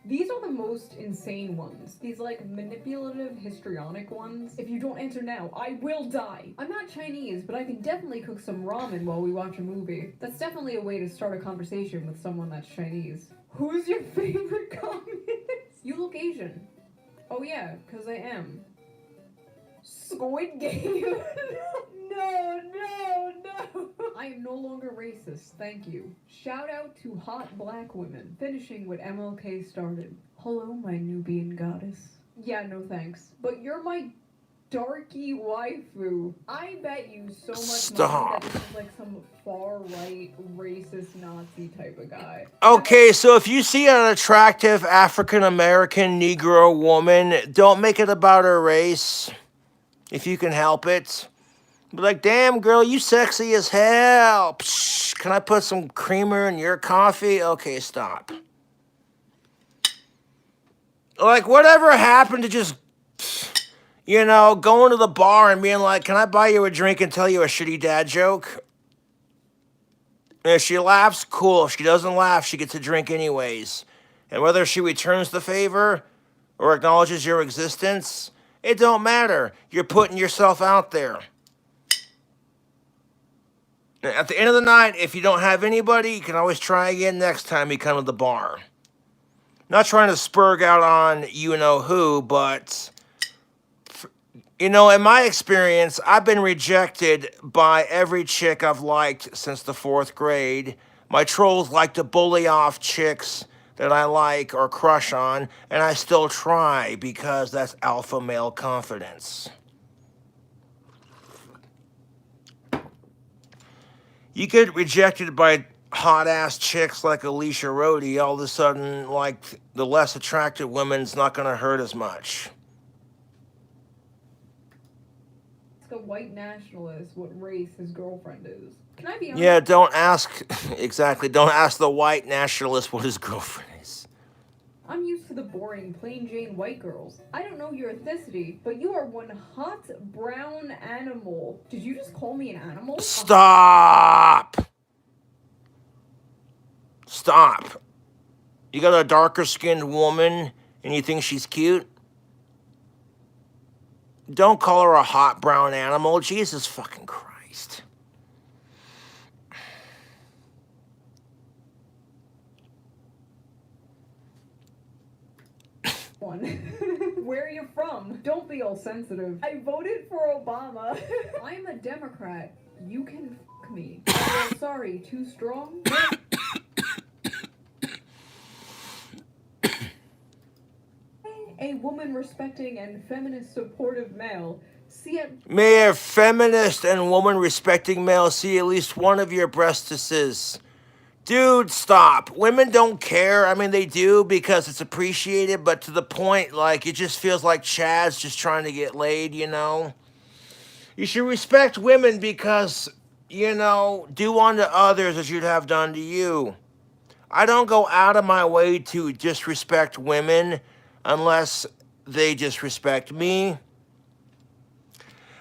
Speaker 2: These are the most insane ones. These like manipulative, histrionic ones. If you don't answer now, I will die. I'm not Chinese, but I can definitely cook some ramen while we watch a movie. That's definitely a way to start a conversation with someone that's Chinese. Who's your favorite communist? You look Asian. Oh yeah, because I am. Squid Game. No. I am no longer racist, thank you. Shout out to hot black women, finishing what MLK started. Hello, my Nubian goddess. Yeah, no thanks. But you're my darky waifu. I bet you so much money that this is like some far-right, racist Nazi type of guy.
Speaker 1: Okay, so if you see an attractive African-American Negro woman, don't make it about her race, if you can help it. Be like, damn, girl, you sexy as hell. Psh, can I put some creamer in your coffee? Okay, stop. Like, whatever happened to just, you know, going to the bar and being like, can I buy you a drink and tell you a shitty dad joke? And if she laughs, cool. If she doesn't laugh, she gets a drink anyways. And whether she returns the favor or acknowledges your existence, it don't matter. You're putting yourself out there. At the end of the night, if you don't have anybody, you can always try again next time you come to the bar. Not trying to spurg out on you know who, but, you know, in my experience, I've been rejected by every chick I've liked since the 4th grade. My trolls like to bully off chicks that I like or crush on, and I still try because that's alpha male confidence. You get rejected by hot-ass chicks like Alicia Rhodey, all of a sudden, like, the less attractive woman's not going to hurt as much.
Speaker 2: Ask a white nationalist what race his girlfriend is. Can I be honest?
Speaker 1: Yeah, don't ask, exactly, don't ask the white nationalist what his girlfriend is.
Speaker 2: I'm used to the boring, plain Jane white girls. I don't know your ethnicity, but you are one hot brown animal. Did you just call me an animal?
Speaker 1: Stop! Stop. You got a darker skinned woman and you think she's cute? Don't call her a hot brown animal. Jesus fucking Christ.
Speaker 2: One. Where are you from? Don't be all sensitive. I voted for Obama. I'm a Democrat. You can f me. Oh, sorry, too strong? A woman respecting and feminist supportive male.
Speaker 1: May a feminist and woman respecting male see at least one of your breastises. Dude, stop. Women don't care. I mean, they do because it's appreciated, but to the point, like, it just feels like Chad's just trying to get laid, you know? You should respect women because, you know, do unto others as you'd have done to you. I don't go out of my way to disrespect women unless they disrespect me.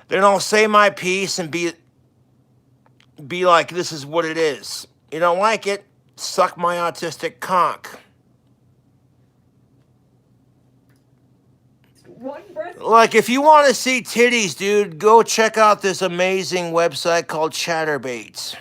Speaker 1: Then I'll say my piece and be like, this is what it is. You don't like it? Suck my autistic cock. Like, if you want to see titties, dude, go check out this amazing website called Chatterbaits.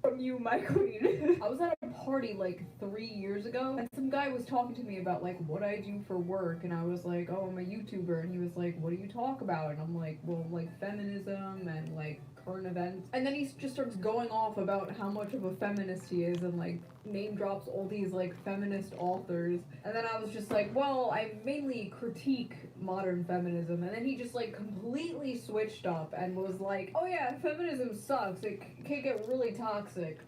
Speaker 2: From you, my queen. I was at a party like 3 years ago, and some guy was talking to me about like what I do for work, and I was like, oh, I'm a YouTuber, and he was like, what do you talk about? And I'm like, well, like feminism and like current events. And then he just starts going off about how much of a feminist he is, and like name drops all these like feminist authors. And then I was just like, well, I mainly critique modern feminism. And then he just like completely switched up and was like, oh yeah, feminism sucks, it can get really toxic.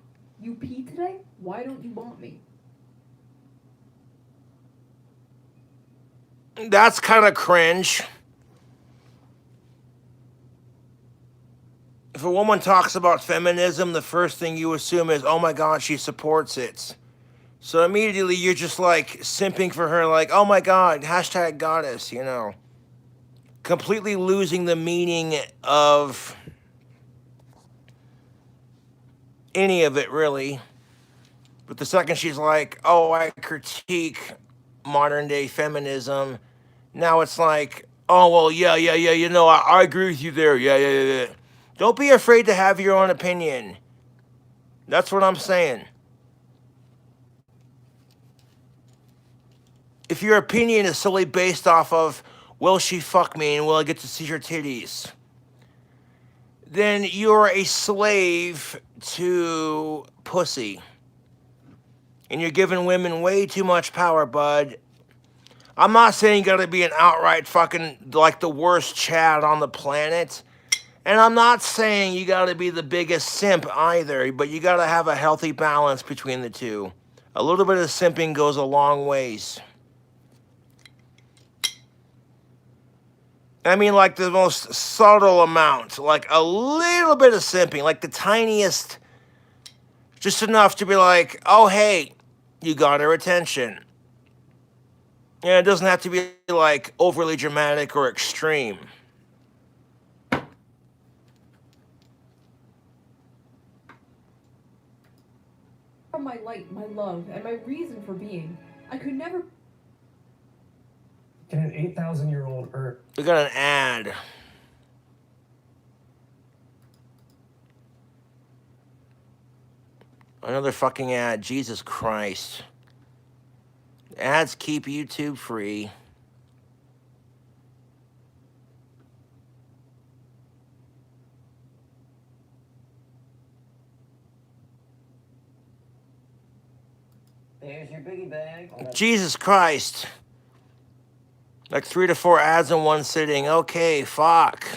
Speaker 2: You pee today? Why don't you want me?
Speaker 1: That's kind of cringe. If a woman talks about feminism, the first thing you assume is, oh my God, she supports it. So immediately you're just like simping for her, like, oh my God, hashtag goddess, you know. Completely losing the meaning of any of it, really. But the second she's like, oh, I critique modern day feminism, now it's like, oh, well, yeah, you know, I agree with you there. Yeah. Don't be afraid to have your own opinion. That's what I'm saying. If your opinion is solely based off of, will she fuck me and will I get to see her titties, then you're a slave to pussy. And you're giving women way too much power, bud. I'm not saying you gotta be an outright fucking, like, the worst Chad on the planet. And I'm not saying you gotta be the biggest simp either, but you gotta have a healthy balance between the two. A little bit of simping goes a long ways. I mean, like the most subtle amount, like a little bit of simping, like the tiniest, just enough to be like, oh, hey, you got her attention. Yeah, it doesn't have to be like overly dramatic or extreme.
Speaker 2: From my light, my love, and my reason for being. I could never.
Speaker 4: Can an 8,000-year-old Earth?
Speaker 1: We got an ad. Another fucking ad. Jesus Christ. Ads keep YouTube free.
Speaker 4: There's your biggie bag.
Speaker 1: Jesus Christ. Like 3 to 4 ads in one sitting. Okay, fuck.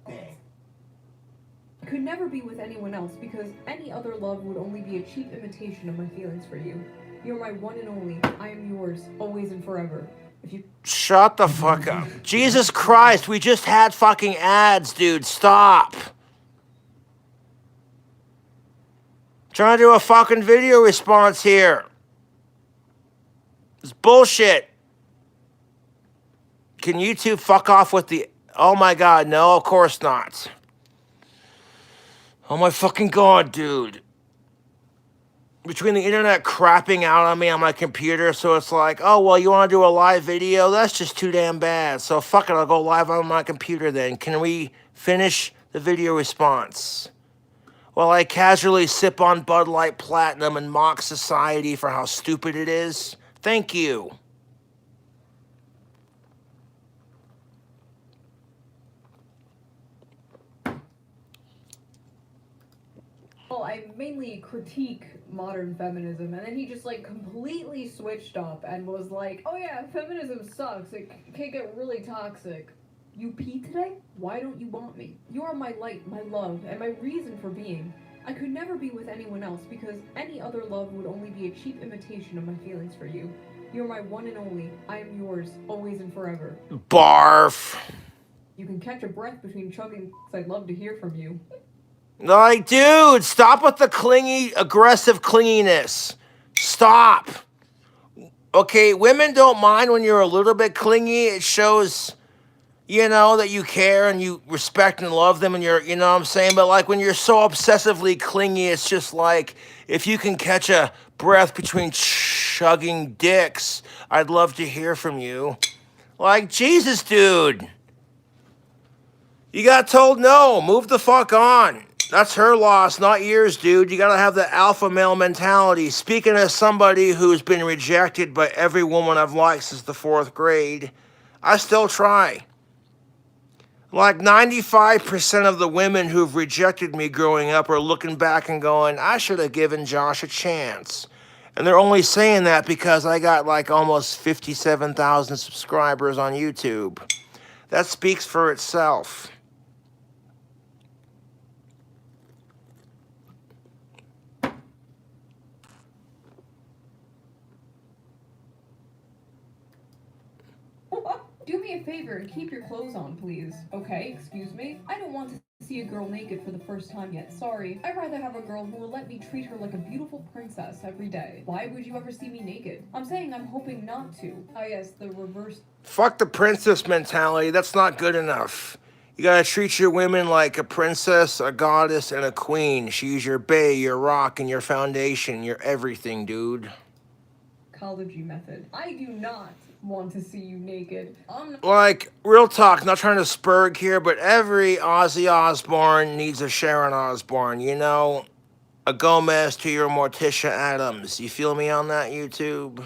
Speaker 2: I could never be with anyone else because any other love would only be a cheap imitation of my feelings for you. You're my one and only. I am yours, always and forever. If you
Speaker 1: Shut the fuck up. Jesus Christ, we just had fucking ads, dude. Stop. Trying to do a fucking video response here. It's bullshit. Can YouTube fuck off with the... Oh my God, no, of course not. Oh my fucking God, dude. Between the internet crapping out on me on my computer, so it's like, oh, well, you want to do a live video? That's just too damn bad. So fuck it, I'll go live on my computer then. Can we finish the video response? While I casually sip on Bud Light Platinum and mock society for how stupid it is? Thank you.
Speaker 2: Well, I mainly critique modern feminism, and then he just like completely switched up and was like, oh yeah, feminism sucks, it can get really toxic. You pee today? Why don't you want me? You are my light, my love, and my reason for being. I could never be with anyone else because any other love would only be a cheap imitation of my feelings for you. You're my one and only. I am yours, always and forever.
Speaker 1: Barf.
Speaker 2: You can catch a breath between chugging, 'cause I'd love to hear from you.
Speaker 1: Like, dude, stop with the clingy, aggressive clinginess. Stop. Okay, women don't mind when you're a little bit clingy. It shows, you know, that you care and you respect and love them and you're, you know what I'm saying? But like when you're so obsessively clingy, it's just like, if you can catch a breath between chugging dicks, I'd love to hear from you. Like, Jesus, dude. You got told no, move the fuck on. That's her loss, not yours, dude. You gotta have the alpha male mentality. Speaking as somebody who's been rejected by every woman I've liked since the 4th grade, I still try. Like 95% of the women who've rejected me growing up are looking back and going, I should have given Josh a chance. And they're only saying that because I got like almost 57,000 subscribers on YouTube. That speaks for itself.
Speaker 2: me a favor and keep your clothes on, please. Okay, excuse me? I don't want to see a girl naked for the first time yet, sorry. I'd rather have a girl who will let me treat her like a beautiful princess every day. Why would you ever see me naked? I'm saying I'm hoping not to. Ah yes, the reverse.
Speaker 1: Fuck the princess mentality. That's not good enough. You gotta treat your women like a princess, a goddess, and a queen. She's your bae, your rock, and your foundation, your everything, dude.
Speaker 2: Ecology method. I do not want to see you naked.
Speaker 1: Like, real talk, not trying to spurg here, but every Aussie Osbourne needs a Sharon Osbourne, you know? A Gomez to your Morticia Adams. You feel me on that, YouTube?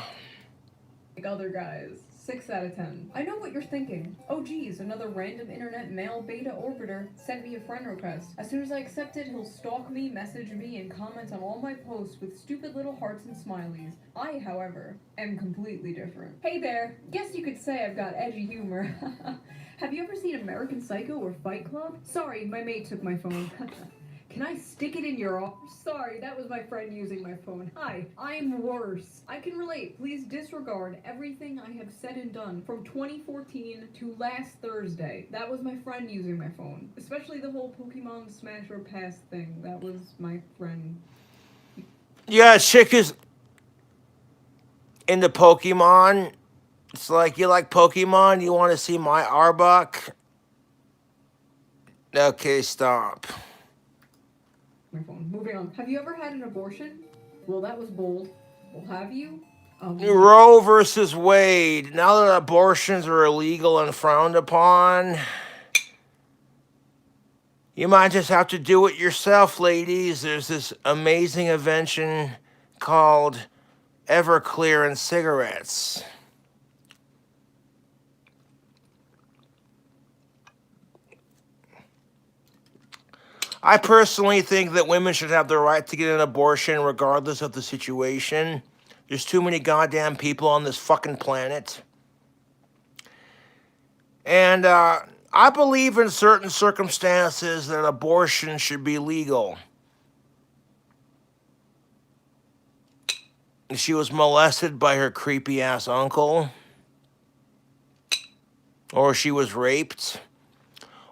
Speaker 2: Like other guys. 6 out of 10. I know what you're thinking. Oh geez, another random internet male beta orbiter sent me a friend request. As soon as I accept it, he'll stalk me, message me, and comment on all my posts with stupid little hearts and smileys. I, however, am completely different. Hey there, guess you could say I've got edgy humor. Have you ever seen American Psycho or Fight Club? Sorry, my mate took my phone. Can I stick it in your arm? Sorry, that was my friend using my phone. Hi, I'm worse. I can relate. Please disregard everything I have said and done from 2014 to last Thursday. That was my friend using my phone. Especially the whole Pokemon Smash or Pass thing. That was my friend.
Speaker 1: Yeah, chick is into Pokemon. It's like, you like Pokemon? You want to see my Arbok? Okay, stop.
Speaker 2: My phone. Moving on. Have you ever had an abortion? Well, that was bold. Well, have you?
Speaker 1: Roe versus Wade. Now that abortions are illegal and frowned upon, you might just have to do it yourself, ladies. There's this amazing invention called Everclear in cigarettes. I personally think that women should have the right to get an abortion regardless of the situation. There's too many goddamn people on this fucking planet. And I believe in certain circumstances that abortion should be legal. If she was molested by her creepy ass uncle, or she was raped,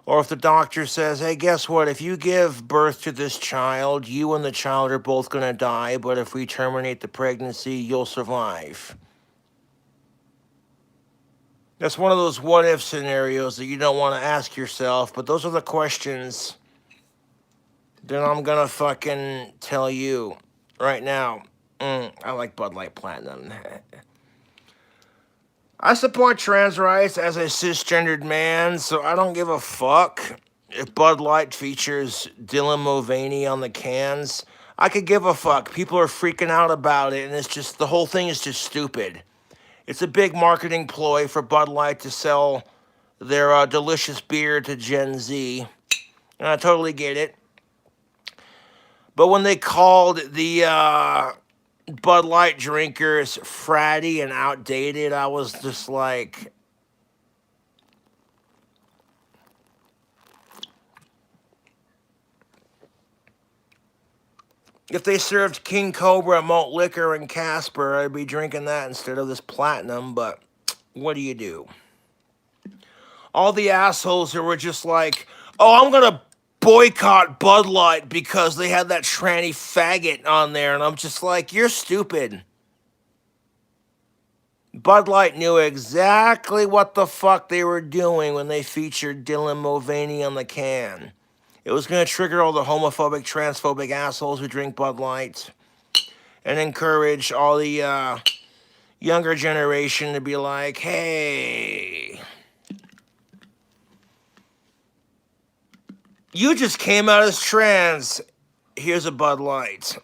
Speaker 1: or if the doctor says, hey, guess what? If you give birth to this child, you and the child are both going to die, but if we terminate the pregnancy, you'll survive. That's one of those what-if scenarios that you don't want to ask yourself, but those are the questions that I'm going to fucking tell you right now. I like Bud Light Platinum. I support trans rights as a cisgendered man, so I don't give a fuck if Bud Light features Dylan Mulvaney on the cans. I could give a fuck. People are freaking out about it, and it's just, the whole thing is just stupid. It's a big marketing ploy for Bud Light to sell their delicious beer to Gen Z, and I totally get it. But when they called the Bud Light drinkers fratty and outdated, I was just like, if they served King Cobra malt liquor and Casper, I'd be drinking that instead of this platinum, but what do you do? All the assholes who were just like, oh, I'm gonna boycott Bud Light because they had that tranny faggot on there, and I'm just like, you're stupid. Bud Light knew exactly what the fuck they were doing when they featured Dylan Mulvaney on the can. It was going to trigger all the homophobic, transphobic assholes who drink Bud Light and encourage all the younger generation to be like, hey, you just came out as trans. Here's a Bud Light.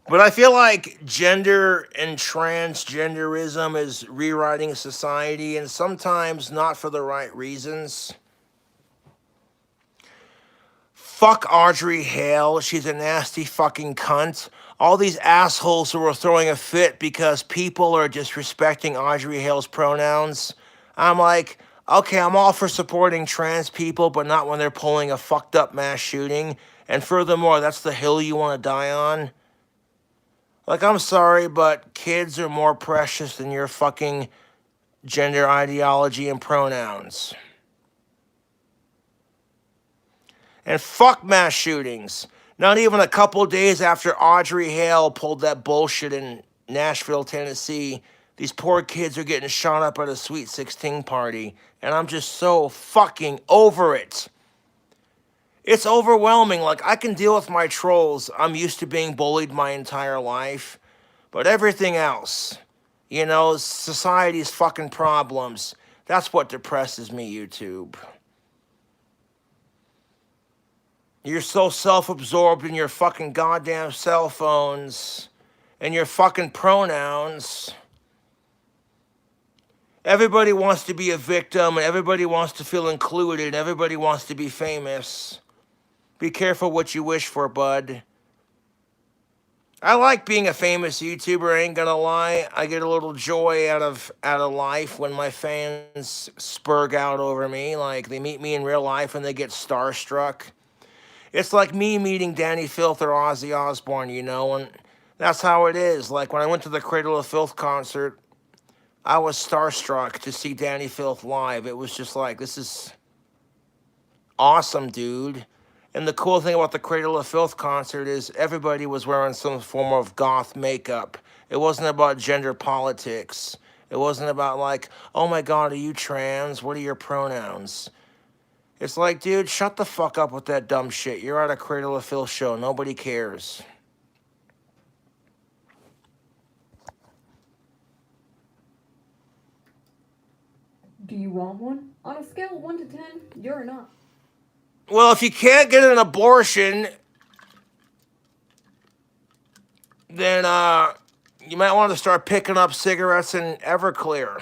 Speaker 1: But I feel like gender and transgenderism is rewriting society, and sometimes not for the right reasons. Fuck Audrey Hale. She's a nasty fucking cunt. All these assholes who are throwing a fit because people are disrespecting Audrey Hale's pronouns. I'm like, okay, I'm all for supporting trans people, but not when they're pulling a fucked up mass shooting. And furthermore, that's the hill you want to die on. Like, I'm sorry, but kids are more precious than your fucking gender ideology and pronouns. And fuck mass shootings. Not even a couple days after Audrey Hale pulled that bullshit in Nashville, Tennessee, these poor kids are getting shot up at a Sweet 16 party. And I'm just so fucking over it. It's overwhelming. Like, I can deal with my trolls. I'm used to being bullied my entire life. But everything else, you know, society's fucking problems, that's what depresses me, YouTube. You're so self-absorbed in your fucking goddamn cell phones and your fucking pronouns. Everybody wants to be a victim, and everybody wants to feel included, and everybody wants to be famous. Be careful what you wish for, bud. I like being a famous YouTuber, I ain't gonna lie. I get a little joy out of life when my fans spurg out over me. Like, they meet me in real life and they get starstruck. It's like me meeting Danny Filth or Aussie Osbourne, you know, and that's how it is. Like, when I went to the Cradle of Filth concert, I was starstruck to see Danny Filth live. It was just like, this is awesome, dude. And the cool thing about the Cradle of Filth concert is everybody was wearing some form of goth makeup. It wasn't about gender politics. It wasn't about like, oh my God, are you trans? What are your pronouns? It's like, dude, shut the fuck up with that dumb shit. You're at a Cradle of Filth show. Nobody cares.
Speaker 2: Do you want one? On a scale of 1 to 10, you're not.
Speaker 1: Well, if you can't get an abortion, then you might want to start picking up cigarettes in Everclear.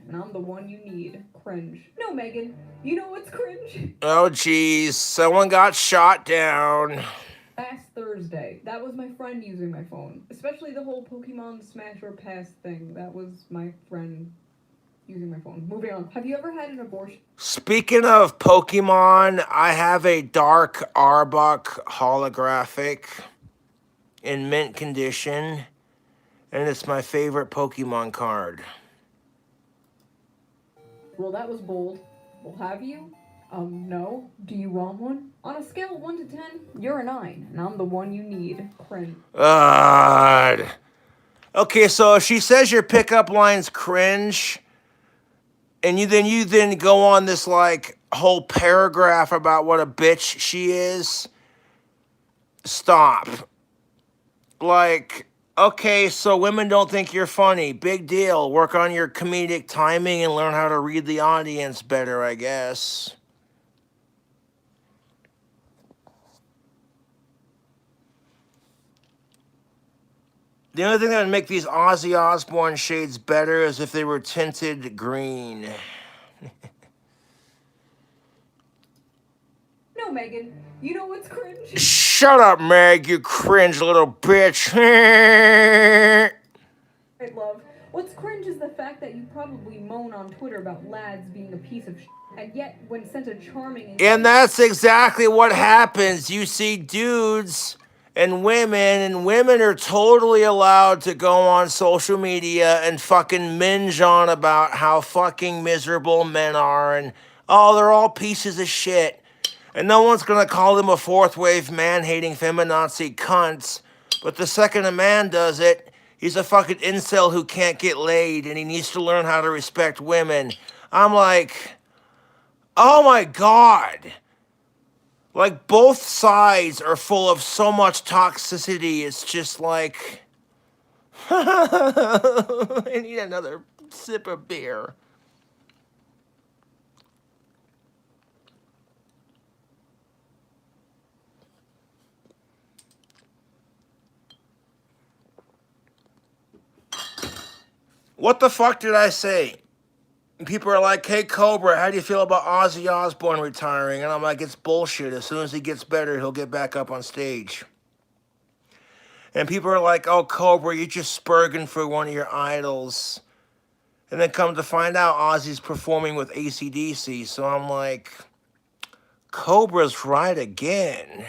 Speaker 2: And I'm the one you need. Cringe. No, Megan. You know what's cringe?
Speaker 1: Oh, geez. Someone got shot down.
Speaker 2: Last Thursday. That was my friend using my phone. Especially the whole Pokemon Smash or Pass thing. That was my friend using my phone. Moving on. Have you ever had an abortion?
Speaker 1: Speaking of Pokemon, I have a Dark Arbok holographic in mint condition, and it's my favorite Pokemon card.
Speaker 2: Well, that was bold. Well, have you? No. Do you want one? On a scale of 1 to 10, you're a 9, and I'm the one you need. Cringe.
Speaker 1: God. Okay, so if she says your pickup line's cringe, and you then go on this like whole paragraph about what a bitch she is, stop. Like, okay, so women don't think you're funny. Big deal. Work on your comedic timing and learn how to read the audience better, I guess. The only thing that would make these Aussie Osbourne shades better is if they were tinted green.
Speaker 2: No, Megan. You know what's cringe?
Speaker 1: Shut up, Meg, you cringe little bitch.
Speaker 2: Right, love. What's cringe is the fact that you probably moan on Twitter about lads being a piece of shit, and yet when sent a charming
Speaker 1: And that's exactly what happens. You see dudes and women are totally allowed to go on social media and fucking minge on about how fucking miserable men are and, oh, they're all pieces of shit. And no one's gonna call them a fourth wave man-hating feminazi cunts. But the second a man does it, he's a fucking incel who can't get laid and he needs to learn how to respect women. I'm like, oh my God. Like, both sides are full of so much toxicity. It's just like, I need another sip of beer. What the fuck did I say? People are like, hey, Cobra, how do you feel about Ozzy Osbourne retiring? And I'm like, it's bullshit. As soon as he gets better, he'll get back up on stage. And people are like, oh, Cobra, you're just spurging for one of your idols. And then come to find out Ozzy's performing with AC/DC. So I'm like, Cobra's right again.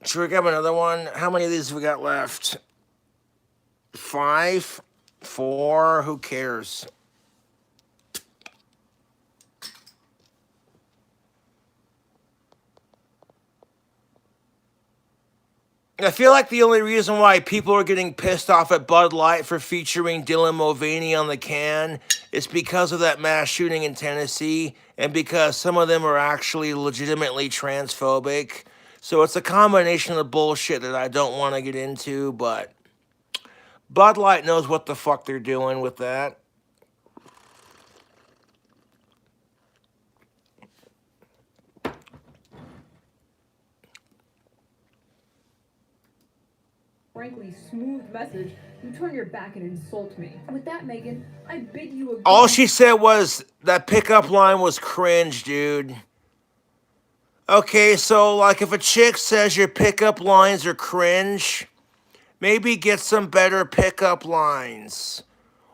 Speaker 1: Should we grab another one? How many of these have we got left? 5? 4? Who cares? I feel like the only reason why people are getting pissed off at Bud Light for featuring Dylan Mulvaney on the can is because of that mass shooting in Tennessee and because some of them are actually legitimately transphobic. So it's a combination of bullshit that I don't want to get into, but Bud Light knows what the fuck they're doing with that.
Speaker 2: Frankly smooth message, you turn your back and insult me. With that, Megan, I bid you a
Speaker 1: All she said was that pickup line was cringe, dude. Okay, so like if a chick says your pickup lines are cringe, maybe get some better pickup lines.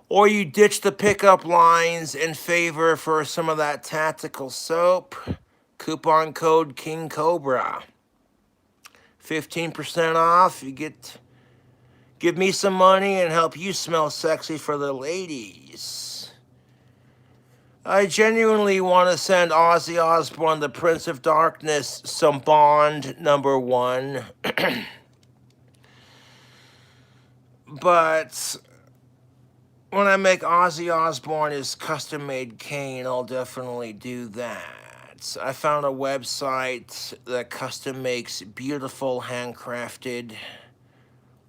Speaker 1: Or you ditch the pickup lines in favor for some of that tactical soap. Coupon code KingCobra. 15% off. You get... Give me some money and help you smell sexy for the ladies. I genuinely want to send Aussie Osbourne, the Prince of Darkness, some Bond #1. But when I make Aussie Osbourne his custom-made cane, I'll definitely do that. I found a website that custom makes beautiful handcrafted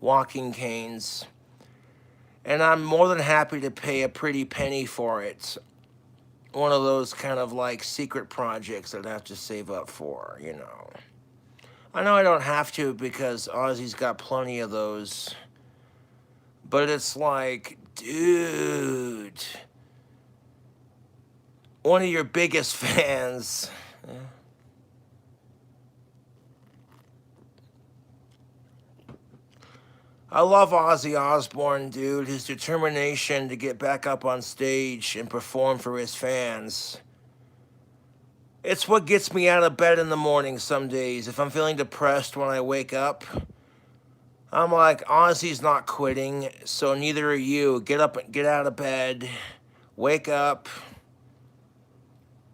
Speaker 1: walking canes, and I'm more than happy to pay a pretty penny for it. One of those kind of like secret projects I'd have to save up for, you know. I know I don't have to because Ozzy's got plenty of those, but it's like, dude, one of your biggest fans. I love Ozzy Osbourne, dude. His determination to get back up on stage and perform for his fans. It's what gets me out of bed in the morning some days. If I'm feeling depressed when I wake up, I'm like, Ozzy's not quitting, so neither are you. Get up, get out of bed, wake up,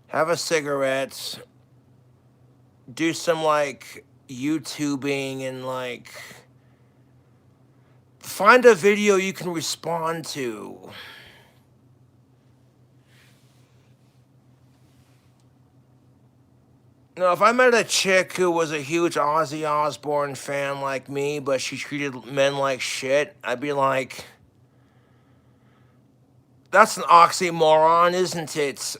Speaker 1: have a cigarette, do some like YouTubing and like... Find a video you can respond to. Now, if I met a chick who was a huge Ozzy Osbourne fan like me, but she treated men like shit, I'd be like, that's an oxymoron, isn't it?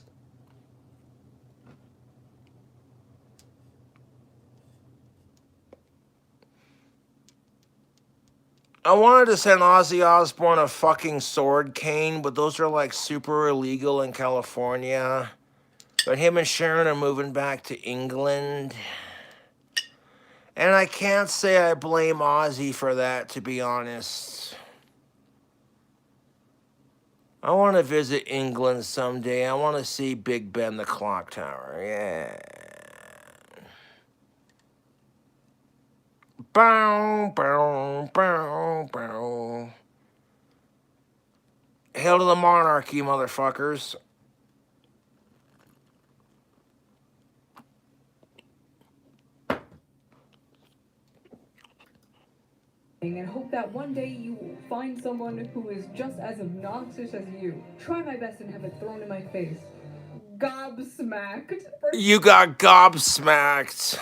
Speaker 1: I wanted to send Ozzy Osbourne a fucking sword cane, but those are like super illegal in California. But him and Sharon are moving back to England. And I can't say I blame Ozzy for that, to be honest. I want to visit England someday. I want to see Big Ben the Clock Tower. Yeah. Bow, bow, bow, bow. Hail to the monarchy, motherfuckers.
Speaker 2: And hope that one day you will find someone who is just as obnoxious as you. Try my best and have it thrown in my face. Gobsmacked.
Speaker 1: You got gobsmacked.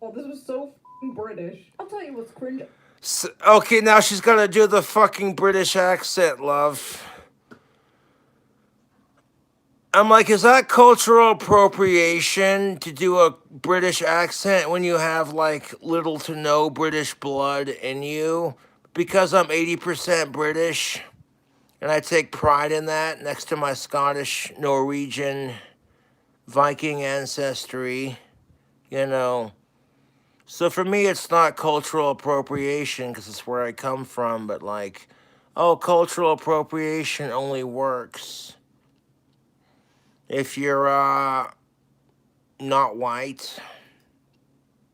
Speaker 2: Oh, this was so f***ing British. I'll tell you what's cringe.
Speaker 1: Okay, now she's gonna do the fucking British accent, love. I'm like, is that cultural appropriation to do a British accent when you have, like, little to no British blood in you? Because I'm 80% British, and I take pride in that next to my Scottish, Norwegian, Viking ancestry, you know. So for me, it's not cultural appropriation because it's where I come from, but like, oh, cultural appropriation only works if you're not white.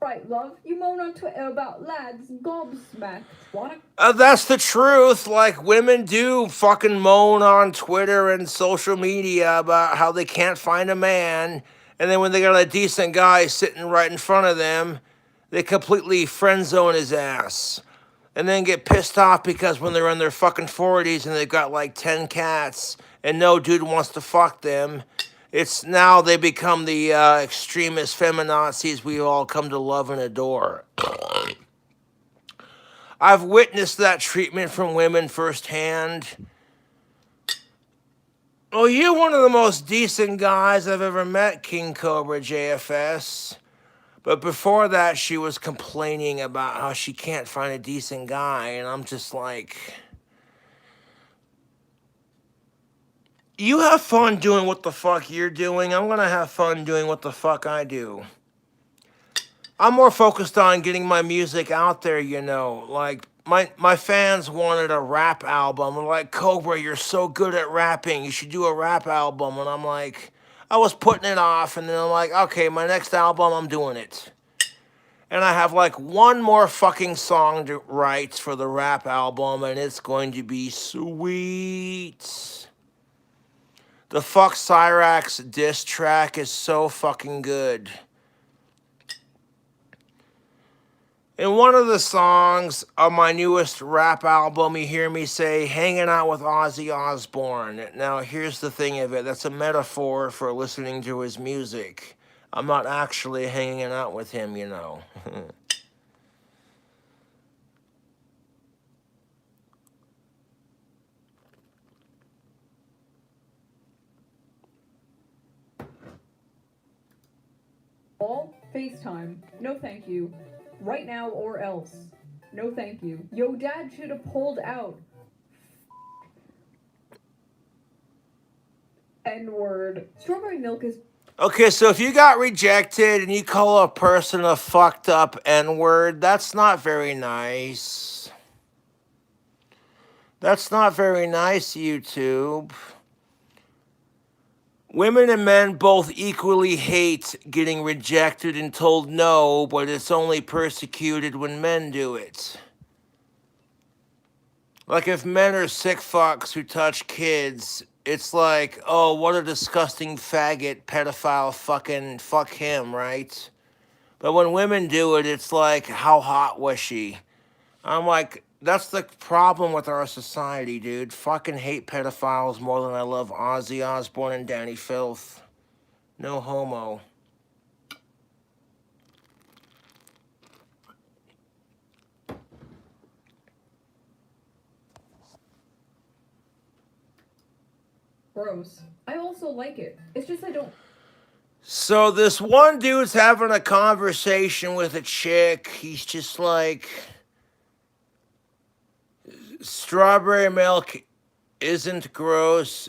Speaker 2: Right, love. You moan on Twitter about lads gobsmacked. Wanna?
Speaker 1: That's the truth. Like, women do fucking moan on Twitter and social media about how they can't find a man, and then when they got a decent guy sitting right in front of them, they completely friend zone his ass. And then get pissed off because when they're in their fucking 40s and they've got like 10 cats and no dude wants to fuck them, it's now they become the extremist feminazis we all come to love and adore. I've witnessed that treatment from women firsthand. Oh, you're one of the most decent guys I've ever met, King Cobra JFS. But before that, she was complaining about how she can't find a decent guy. And I'm just like, you have fun doing what the fuck you're doing. I'm going to have fun doing what the fuck I do. I'm more focused on getting my music out there, you know. Like, my fans wanted a rap album. They're like, Cobra, you're so good at rapping. You should do a rap album. And I'm like, I was putting it off. And then I'm like, okay, my next album, I'm doing it. And I have like one more fucking song to write for the rap album, and it's going to be sweet. The Fuck Cyrax diss track is so fucking good. In one of the songs of my newest rap album, you hear me say, hanging out with Aussie Osbourne. Now, here's the thing of it. That's a metaphor for listening to his music. I'm not actually hanging out with him, you know.
Speaker 2: All FaceTime. No thank you. Right now or else. No thank you. Yo, dad should have pulled out. N-word. Strawberry milk is...
Speaker 1: Okay, so if you got rejected and you call a person a fucked up N-word, that's not very nice. That's not very nice, YouTube. Women and men both equally hate getting rejected and told no, but it's only persecuted when men do it. Like if men are sick fucks who touch kids, it's like, oh, what a disgusting faggot, pedophile, fucking fuck him, right? But when women do it, it's like, how hot was she? I'm like, that's the problem with our society, dude. Fucking hate pedophiles more than I love Ozzy Osbourne and Danny Filth. No homo.
Speaker 2: gross. I also like it. It's just I don't...
Speaker 1: So this one dude's having a conversation with a chick. He's just like, strawberry milk isn't gross.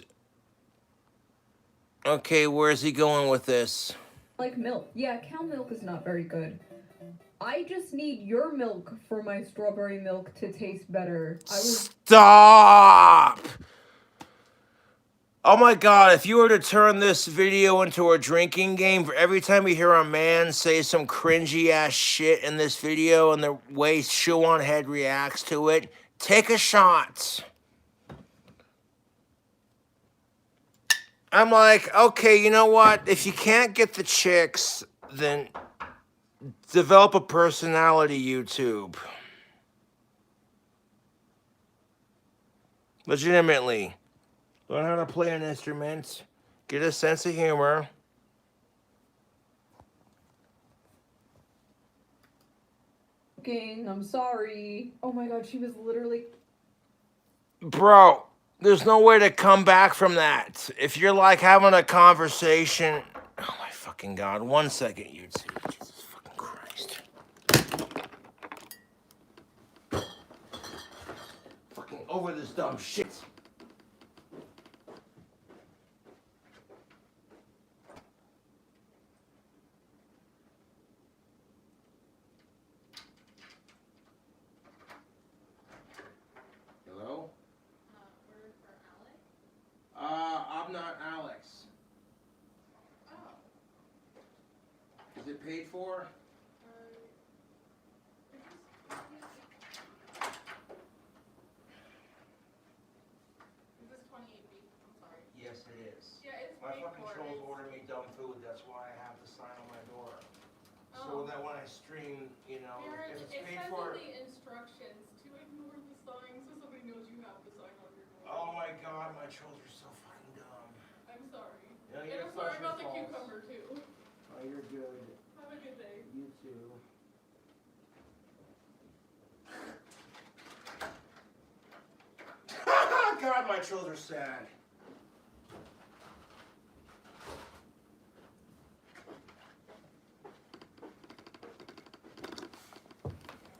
Speaker 1: Okay, where's he going with this?
Speaker 2: like milk. Yeah, cow milk is not very good. I just need your milk for my strawberry milk to taste better.
Speaker 1: Stop! Oh my god, if you were to turn this video into a drinking game, for every time you hear a man say some cringy ass shit in this video and the way Shoe on Head reacts to it, take a shot. I'm like, okay, you know what? If you can't get the chicks, then develop a personality, YouTube. Legitimately. Learn how to play an instrument. Get a sense of humor.
Speaker 2: I'm sorry. Oh my god, she was literally...
Speaker 1: Bro, there's no way to come back from that. If you're like having a conversation... Oh my fucking god. 1 second, YouTube. Jesus fucking Christ. Fucking over this dumb shit. paid for?
Speaker 5: Is this 28 beef? I'm sorry.
Speaker 1: Yes, it is.
Speaker 5: Yeah, it's
Speaker 1: My
Speaker 5: paid
Speaker 1: fucking
Speaker 5: for.
Speaker 1: trolls
Speaker 5: It's-
Speaker 1: order me dumb food. That's why I have the sign on my door. So
Speaker 5: Oh.
Speaker 1: that when I stream, you know,
Speaker 5: Parent,
Speaker 1: if
Speaker 5: it
Speaker 1: it's
Speaker 5: says
Speaker 1: paid
Speaker 5: in
Speaker 1: for.
Speaker 5: the instructions to ignore the sign so somebody knows you have the sign on your door.
Speaker 1: Oh my god, my trolls are so fucking dumb.
Speaker 5: I'm sorry.
Speaker 1: No,
Speaker 5: And
Speaker 1: you're
Speaker 5: I'm sorry about the
Speaker 1: false.
Speaker 5: cucumber too.
Speaker 1: Oh, you're good.
Speaker 5: Have a good day.
Speaker 1: You too. God, my trolls are sad.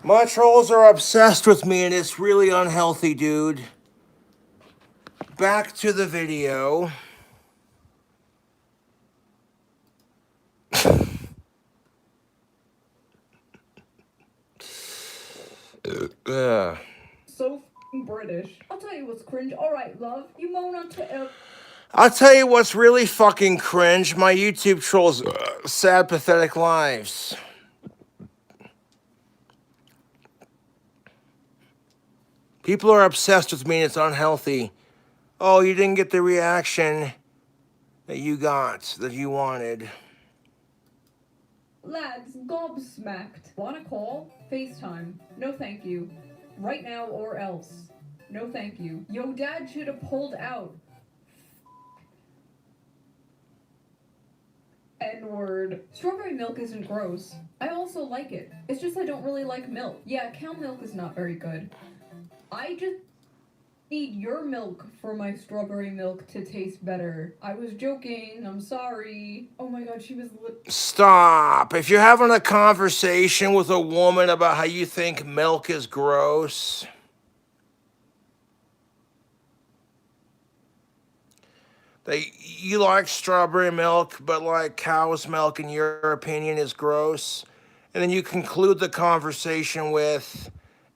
Speaker 1: My trolls are obsessed with me and it's really unhealthy, dude. Back to the video.
Speaker 2: So f***ing British. I'll tell you what's cringe. Alright, love. You moan until
Speaker 1: I'll tell you what's really fucking cringe. My YouTube trolls' sad, pathetic lives. People are obsessed with me and it's unhealthy. Oh, you didn't get the reaction that you got, that you wanted.
Speaker 2: lads gobsmacked. Wanna call? FaceTime. No thank you. Right now or else. No thank you. Yo, dad should have pulled out. N-word. Strawberry milk isn't gross. I also like it. It's just I don't really like milk. Yeah, cow milk is not very good. I just need your milk for my strawberry milk to taste better. I was joking. I'm sorry. Oh my god, she was
Speaker 1: Stop. If you're having a conversation with a woman about how you think milk is gross, you like strawberry milk, but like cow's milk, in your opinion, is gross, and then you conclude the conversation with,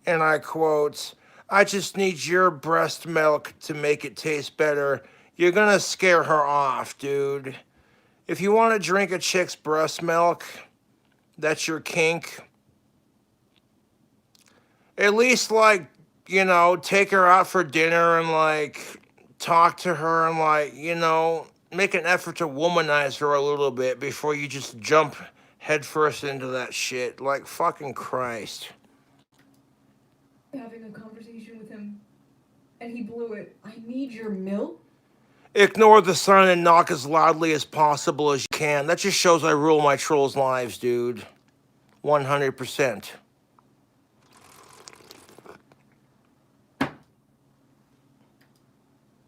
Speaker 1: and I quote, I just need your breast milk to make it taste better, you're gonna scare her off, dude. If you want to drink a chick's breast milk, that's your kink. At least, like, you know, take her out for dinner and, like, talk to her and, like, you know, make an effort to womanize her a little bit before you just jump headfirst into that shit. Like, fucking Christ.
Speaker 2: having a conversation with him, and he blew it. I need your milk?
Speaker 1: Ignore the sign and knock as loudly as possible as you can. That just shows I rule my trolls' lives, dude. 100%.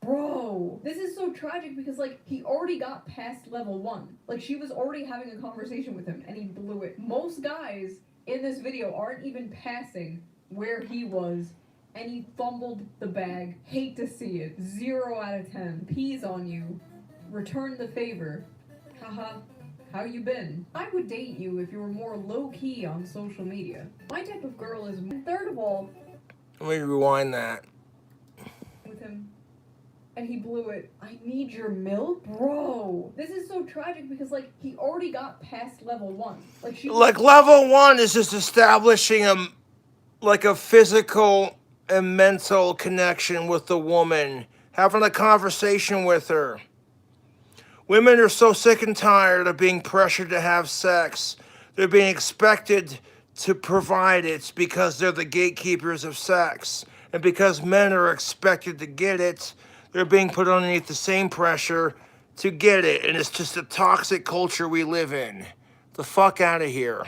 Speaker 2: Bro, this is so tragic because, like, he already got past level 1. Like, she was already having a conversation with him, and he blew it. Most guys in this video aren't even passing where he was, and he fumbled the bag. Hate to see it. 0 out of 10. Peas on you. Return the favor. Haha. How you been? I would date you if you were more low-key on social media. My type of girl is... And third of all...
Speaker 1: Let me rewind that.
Speaker 2: With him. And he blew it. I need your milk? Bro, this is so tragic because, like, he already got past level 1. Like, she...
Speaker 1: Like, level 1 is just establishing a physical and mental connection with the woman. Having a conversation with her. Women are so sick and tired of being pressured to have sex. They're being expected to provide it because they're the gatekeepers of sex. And because men are expected to get it, they're being put underneath the same pressure to get it. And it's just a toxic culture we live in. The fuck out of here.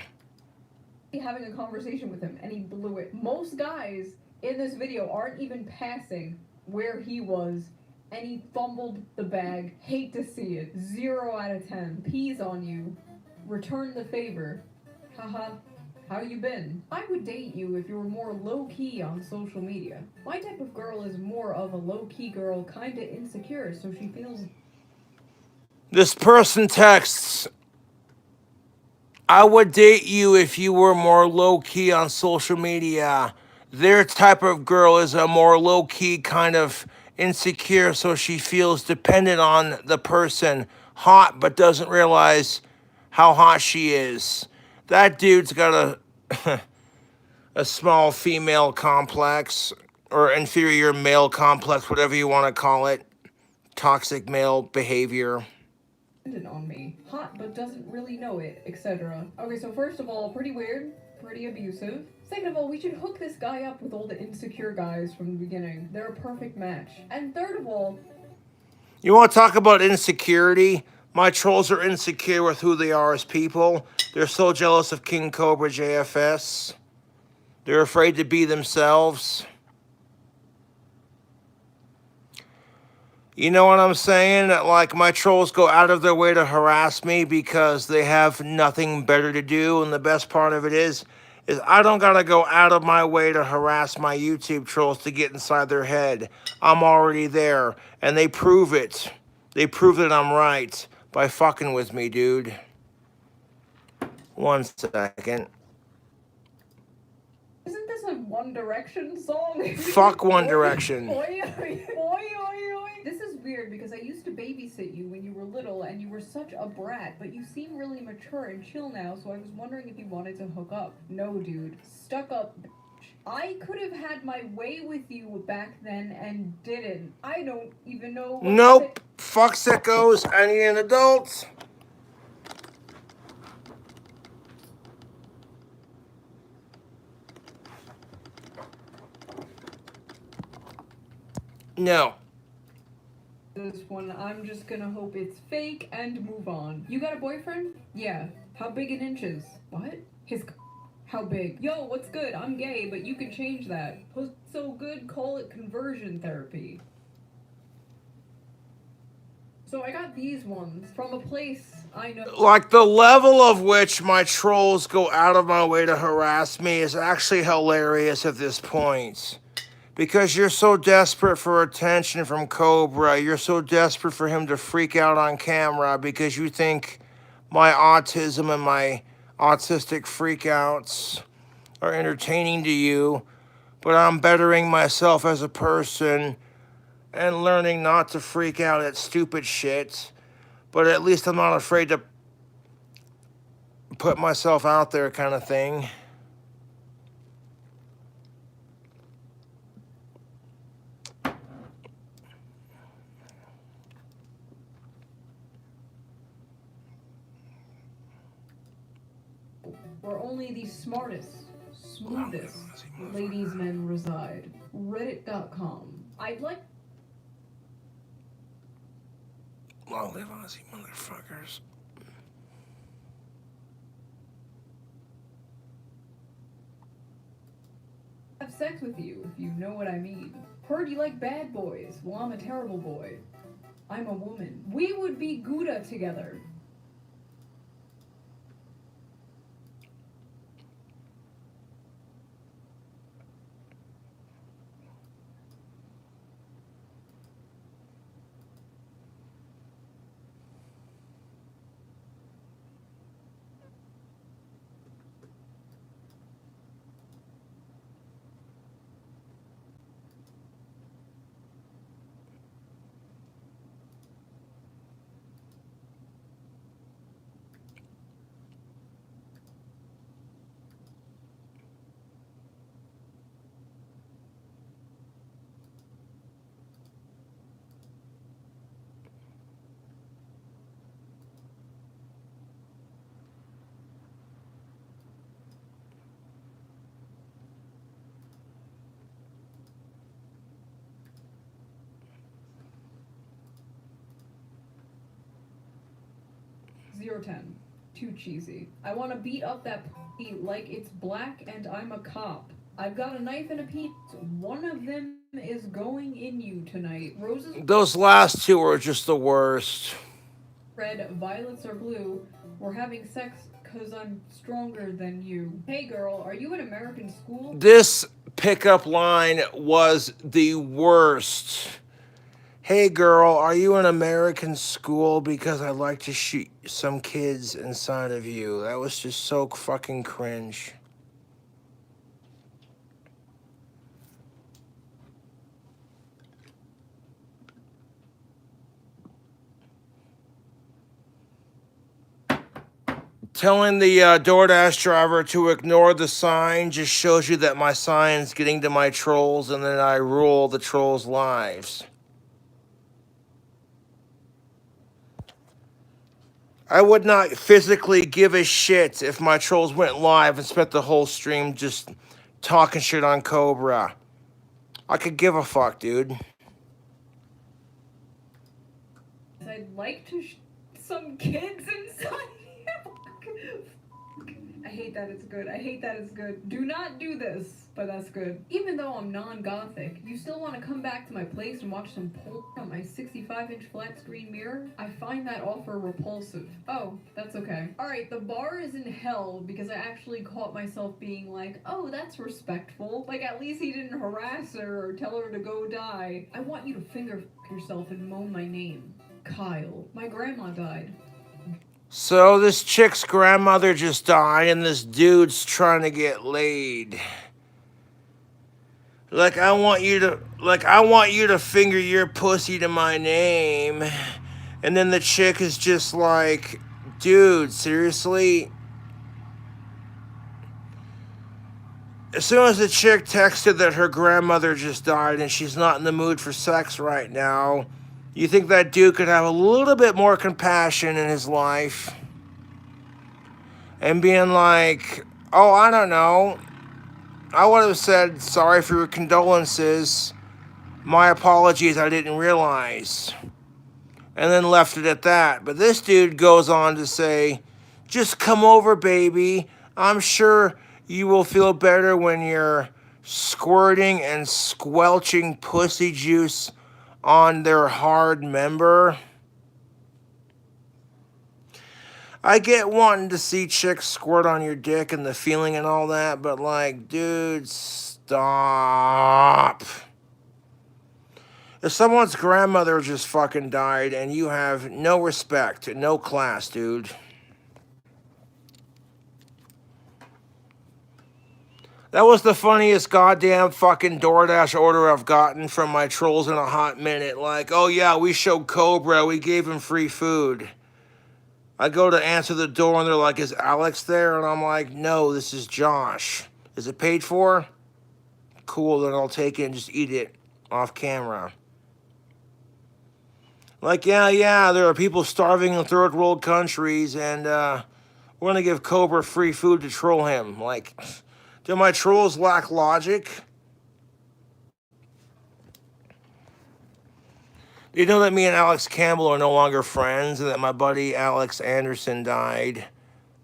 Speaker 2: Having a conversation with him, and he blew it. Most guys in this video aren't even passing where he was, and he fumbled the bag. Hate to see it. 0 out of 10. Peas on you. Return the favor. Haha. How you been? I would date you if you were more low-key on social media. My type of girl is more of a low-key girl, kinda insecure, so she feels...
Speaker 1: This person texts, I would date you if you were more low-key on social media. Their type of girl is a more low-key kind of insecure, so she feels dependent on the person. Hot, but doesn't realize how hot she is. That dude's got a small female complex or inferior male complex, whatever you want to call it. Toxic male behavior.
Speaker 2: On me. Hot, but doesn't really know it, etc. Okay, so first of all, pretty weird, pretty abusive. Second of all, we should hook this guy up with all the insecure guys from the beginning. They're a perfect match. And third of all...
Speaker 1: You want to talk about insecurity? My trolls are insecure with who they are as people. They're so jealous of King Cobra JFS. They're afraid to be themselves. You know what I'm saying? Like, my trolls go out of their way to harass me because they have nothing better to do. And the best part of it is I don't got to go out of my way to harass my YouTube trolls to get inside their head. I'm already there. And they prove it. They prove that I'm right by fucking with me, dude. 1 second.
Speaker 2: Isn't this a One Direction song?
Speaker 1: Fuck One Direction.
Speaker 2: Oi, oi, oi, oi, oi. This is weird because I used to babysit you when you were little and you were such a brat, but you seem really mature and chill now, so I was wondering if you wanted to hook up. No, dude. Stuck up, bitch. I could have had my way with you back then and didn't. I don't even know what
Speaker 1: Nope. Fuck sickos. I need an adult. No.
Speaker 2: This one, I'm just gonna hope it's fake and move on. You got a boyfriend? Yeah. How big in inches? What? How big? Yo, what's good? I'm gay, but you can change that. What's so good? Call it conversion therapy. So I got these ones from a place I know.
Speaker 1: Like, the level of which my trolls go out of my way to harass me is actually hilarious at this point. Because you're so desperate for attention from Cobra. You're so desperate for him to freak out on camera because you think my autism and my autistic freakouts are entertaining to you. But I'm bettering myself as a person and learning not to freak out at stupid shit. But at least I'm not afraid to put myself out there, kind of thing.
Speaker 2: Where only the smartest, smoothest ladies men reside. Reddit.com. I'd like...
Speaker 1: Long live Aussie motherfuckers.
Speaker 2: have sex with you, if you know what I mean. Heard you like bad boys. Well, I'm a terrible boy. I'm a woman. We would be Gouda together. Zero 10. Too cheesy. I want to beat up that p like it's black and I'm a cop. I've got a knife and a piece. One of them is going in you tonight. Roses.
Speaker 1: Those last two are just the worst.
Speaker 2: Red, violets are blue. We're having sex because I'm stronger than you. Hey girl, are you in American school?
Speaker 1: This pickup line was the worst. Hey girl, are you in American school? Because I'd like to shoot some kids inside of you. That was just so fucking cringe. Telling the DoorDash driver to ignore the sign just shows you that my sign's getting to my trolls, and then I rule the trolls' lives. I would not physically give a shit if my trolls went live and spent the whole stream just talking shit on Cobra. I could give a fuck, dude.
Speaker 2: I'd like to some kids inside. I hate that it's good. I hate that it's good. Do not do this, but that's good. Even though I'm non-gothic, you still want to come back to my place and watch some porn on my 65-inch flat screen mirror? I find that offer repulsive. Oh, that's okay. Alright, the bar is in hell because I actually caught myself being like, oh, that's respectful. Like, at least he didn't harass her or tell her to go die. I want you to finger yourself and moan my name. Kyle. My grandma died.
Speaker 1: So this chick's grandmother just died, and this dude's trying to get laid. Like, I want you to finger your pussy to my name. And then the chick is just like, dude, seriously? As soon as the chick texted that her grandmother just died and she's not in the mood for sex right now, you think that dude could have a little bit more compassion in his life? And being like, oh, I don't know. I would have said, sorry for your condolences. My apologies, I didn't realize. And then left it at that. But this dude goes on to say, just come over, baby. I'm sure you will feel better when you're squirting and squelching pussy juice on their hard member. I get wanting to see chicks squirt on your dick and the feeling and all that, but like, dude, stop. If someone's grandmother just fucking died and you have no respect, no class, dude. That was the funniest goddamn fucking DoorDash order I've gotten from my trolls in a hot minute. Like, oh yeah, we showed Cobra, we gave him free food. I go to answer the door and they're like, is Alex there? And I'm like, no, this is Josh. Is it paid for? Cool, then I'll take it and just eat it off camera. Like, yeah, there are people starving in third world countries, and we're going to give Cobra free food to troll him. Like, do my trolls lack logic? You know that me and Alex Campbell are no longer friends, and that my buddy Alex Anderson died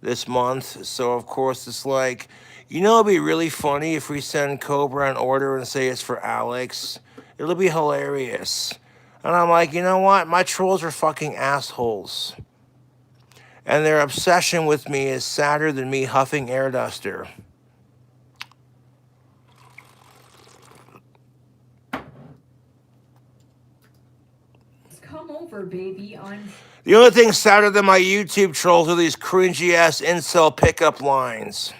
Speaker 1: this month. So, of course, it's like, you know, it'd be really funny if we send Cobra an order and say it's for Alex. It'll be hilarious. And I'm like, you know what? My trolls are fucking assholes. And their obsession with me is sadder than me huffing air duster.
Speaker 2: Come over, baby.
Speaker 1: The only thing sadder than my YouTube trolls are these cringy ass incel pickup lines.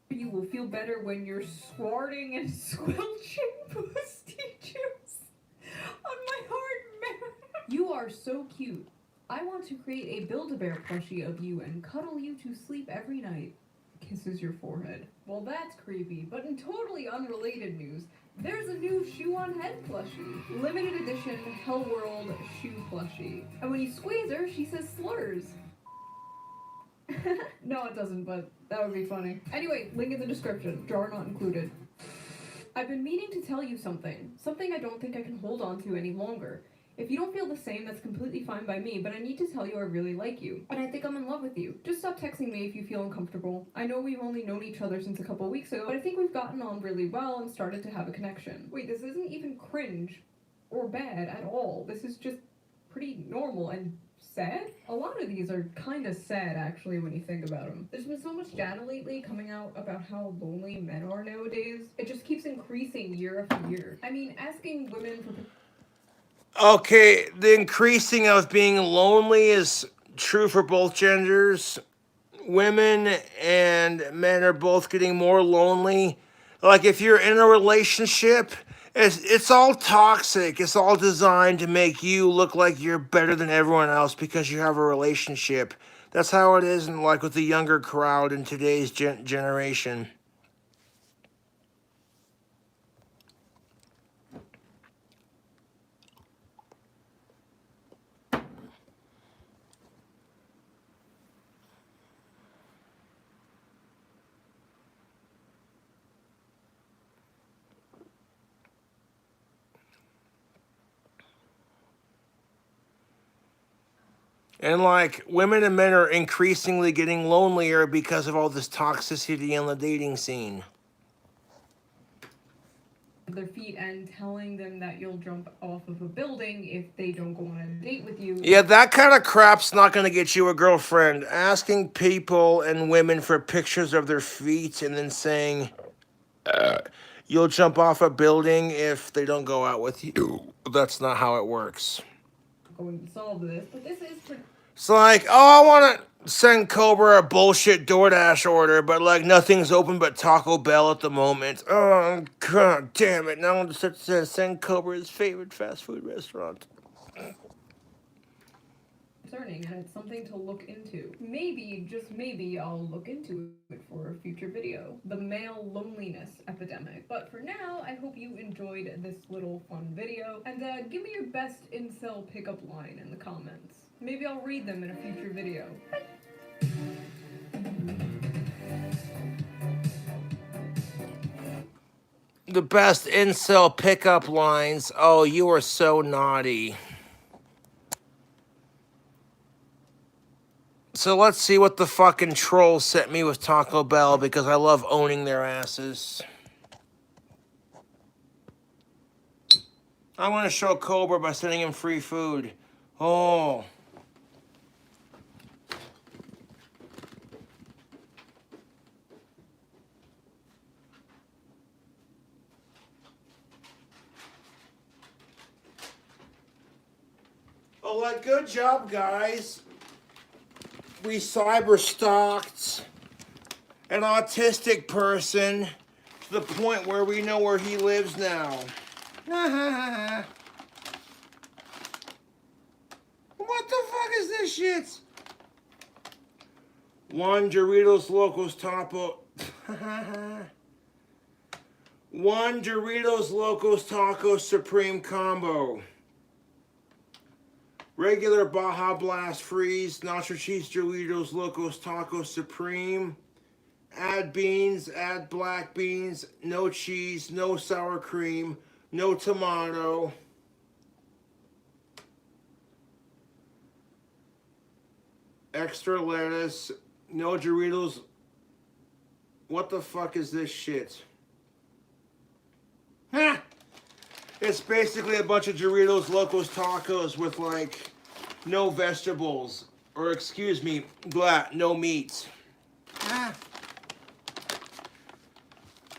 Speaker 2: You will feel better when you're squirting and squelching pussy juice on my hard man. You are so cute. I want to create a Build-A-Bear plushie of you and cuddle you to sleep every night. Kisses your forehead. Well, that's creepy, but in totally unrelated news, there's a new Shoe on Head plushie. Limited edition Hell World shoe plushie. And when you squeeze her, she says slurs. No, it doesn't, but that would be funny. Anyway, link in the description. Jar not included. I've been meaning to tell you something. Something I don't think I can hold on to any longer. If you don't feel the same, that's completely fine by me, but I need to tell you I really like you. And I think I'm in love with you. Just stop texting me if you feel uncomfortable. I know we've only known each other since a couple weeks ago, but I think we've gotten on really well and started to have a connection. Wait, this isn't even cringe or bad at all. This is just pretty normal and sad? A lot of these are kind of sad, actually, when you think about them. There's been so much data lately coming out about how lonely men are nowadays. It just keeps increasing year after year. I mean, asking women for...
Speaker 1: Okay, the increasing of being lonely is true for both genders. Women and men are both getting more lonely. Like, if you're in a relationship It's all toxic. It's all designed to make you look like you're better than everyone else because you have a relationship. That's how it is, in, like with the younger crowd in today's generation. And like women and men are increasingly getting lonelier because of all this toxicity in the dating scene.
Speaker 2: Their feet and telling them that you'll jump off of a building if they don't go on a date with you.
Speaker 1: Yeah, that kind of crap's not going to get you a girlfriend. Asking people and women for pictures of their feet and then saying you'll jump off a building if they don't go out with you. That's not how it works.
Speaker 2: Going to solve this, but this is
Speaker 1: It's like, oh, I want to send Cobra a bullshit DoorDash order, but like nothing's open but Taco Bell at the moment. Oh, god damn it. Now I'm just to send Cobra his favorite fast food restaurant.
Speaker 2: concerning, and it's something to look into. Maybe, just maybe, I'll look into it for a future video. The male loneliness epidemic. But for now, I hope you enjoyed this little fun video, and give me your best incel pickup line in the comments. Maybe I'll read them in a future video.
Speaker 1: The best incel pickup lines. Oh, you are so naughty. So let's see what the fucking trolls sent me with Taco Bell, because I love owning their asses. I want to show Cobra by sending him free food. Oh. Oh, like, good job, guys. We cyber stalked an autistic person to the point where we know where he lives now. What the fuck is this shit? One Doritos Locos Taco. One Doritos Locos Taco Supreme Combo. Regular Baja Blast Freeze, Nacho Cheese Doritos Locos Taco Supreme. Add beans, add black beans, no cheese, no sour cream, no tomato. Extra lettuce, no Doritos. What the fuck is this shit? Ha! It's basically a bunch of Doritos Locos Tacos with like no vegetables, or excuse me, no meat. Ah.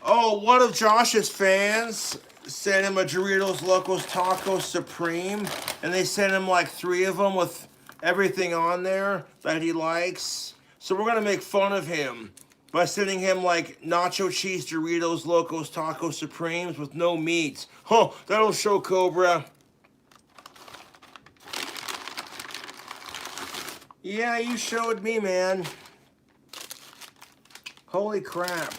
Speaker 1: Oh, one of Josh's fans sent him a Doritos Locos Taco Supreme, and they sent him like 3 of them with everything on there that he likes. So we're gonna make fun of him by sending him like nacho cheese Doritos Locos Taco Supremes with no meat. Oh, that'll show Cobra. Yeah, you showed me, man. Holy crap.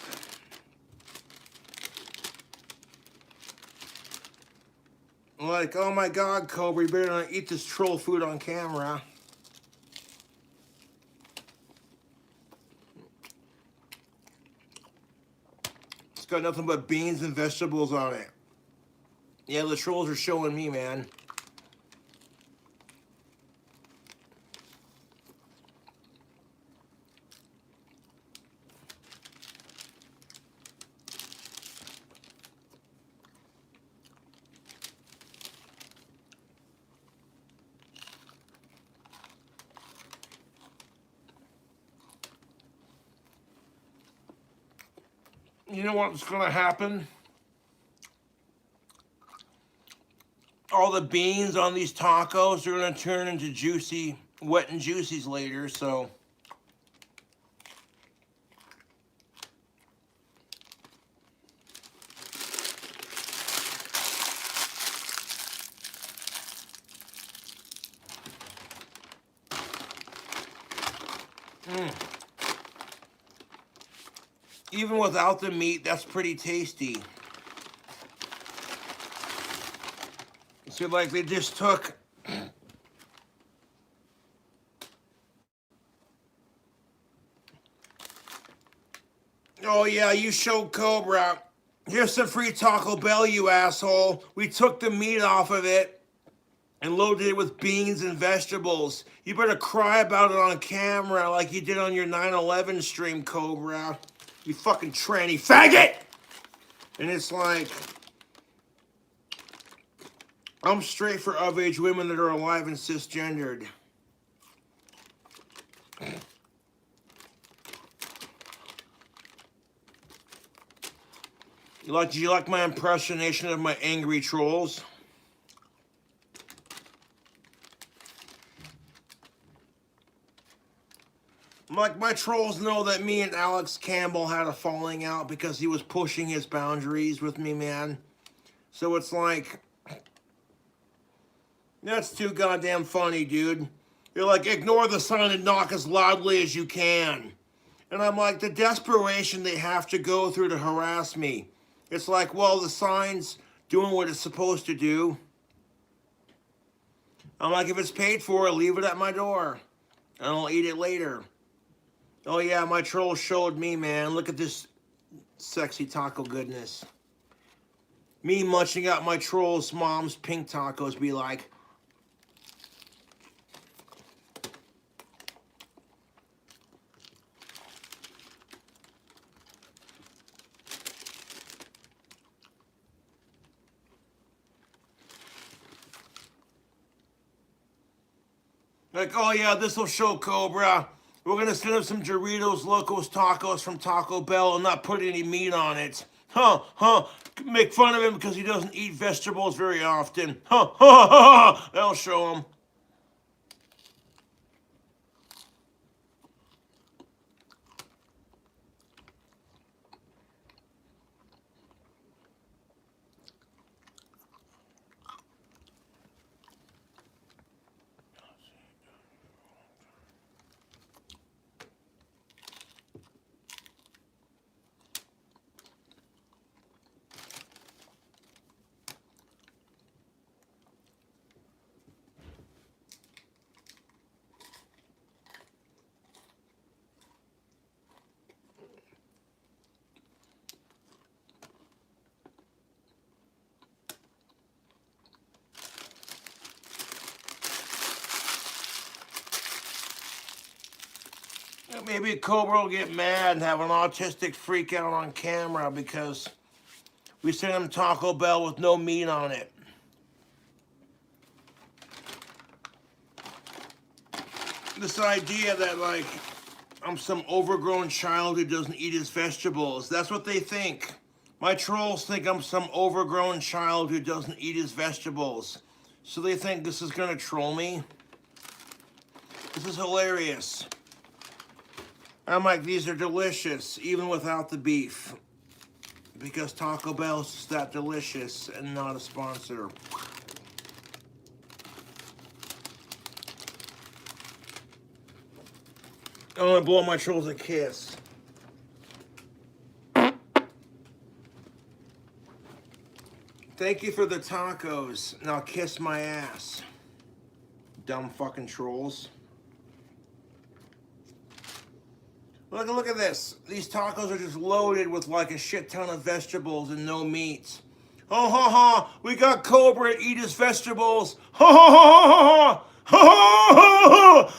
Speaker 1: Like, oh my god, Cobra, you better not eat this troll food on camera. It's got nothing but beans and vegetables on it. Yeah, the trolls are showing me, man. You know what's gonna happen? All the beans on these tacos are gonna turn into juicy, wet and juicies later, so. Even without the meat, that's pretty tasty. So like they just took oh yeah, you showed Cobra. Here's some free Taco Bell, you asshole. We took the meat off of it and loaded it with beans and vegetables. You better cry about it on camera like you did on your 9/11 stream, Cobra. You fucking tranny faggot! And it's like, I'm straight for of-age women that are alive and cisgendered. Do you like my impersonation of my angry trolls? Like, my trolls know that me and Alex Campbell had a falling out because he was pushing his boundaries with me, man. So it's like, that's too goddamn funny, dude. You're like, ignore the sign and knock as loudly as you can. And I'm like, the desperation they have to go through to harass me. It's like, well, the sign's doing what it's supposed to do. I'm like, if it's paid for, leave it at my door. And I'll eat it later. Oh yeah, my troll showed me, man. Look at this sexy taco goodness. Me munching out my troll's mom's pink tacos be like, oh yeah, this'll show Cobra. We're gonna send him some Doritos Locos Tacos from Taco Bell and not put any meat on it. Make fun of him because he doesn't eat vegetables very often. That'll show him. Maybe Cobra will get mad and have an autistic freak out on camera because we sent him Taco Bell with no meat on it. This idea that, like, I'm some overgrown child who doesn't eat his vegetables. That's what they think. My trolls think I'm some overgrown child who doesn't eat his vegetables. So they think this is gonna troll me. This is hilarious. I'm like, these are delicious, even without the beef. Because Taco Bell's is that delicious and not a sponsor. I want to blow my trolls a kiss. Thank you for the tacos. Now kiss my ass. Dumb fucking trolls. Look at this. These tacos are just loaded with like a shit ton of vegetables and no meat. Ha ha ha! We got Cobra to eat his vegetables. Ha ha ha ha ha!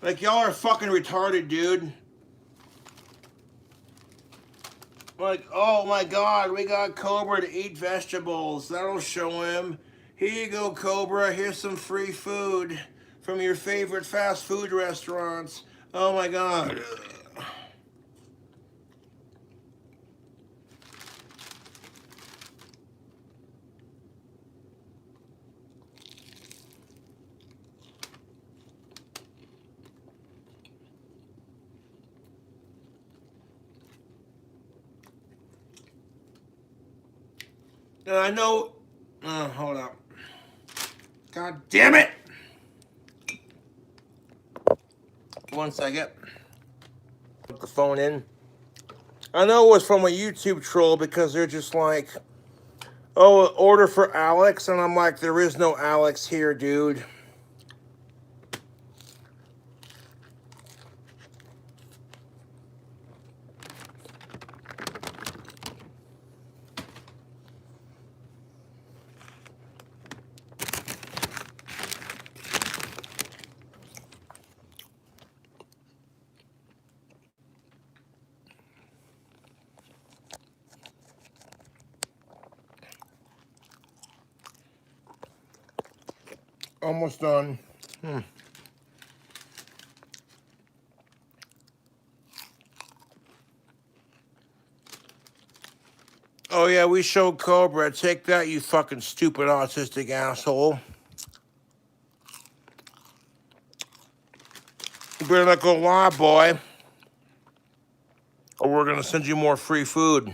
Speaker 1: Like, y'all are fucking retarded, dude. Like, oh my god, we got Cobra to eat vegetables. That'll show him. Here you go, Cobra. Here's some free food from your favorite fast food restaurants. Oh my god. I know. Hold up. God damn it! 1 second. Put the phone in. I know it was from a YouTube troll because they're just like, oh, order for Alex. And I'm like, there is no Alex here, dude. Almost done. Oh yeah, we showed Cobra. Take that, you fucking stupid autistic asshole. You better not go lie, boy. Or we're gonna send you more free food.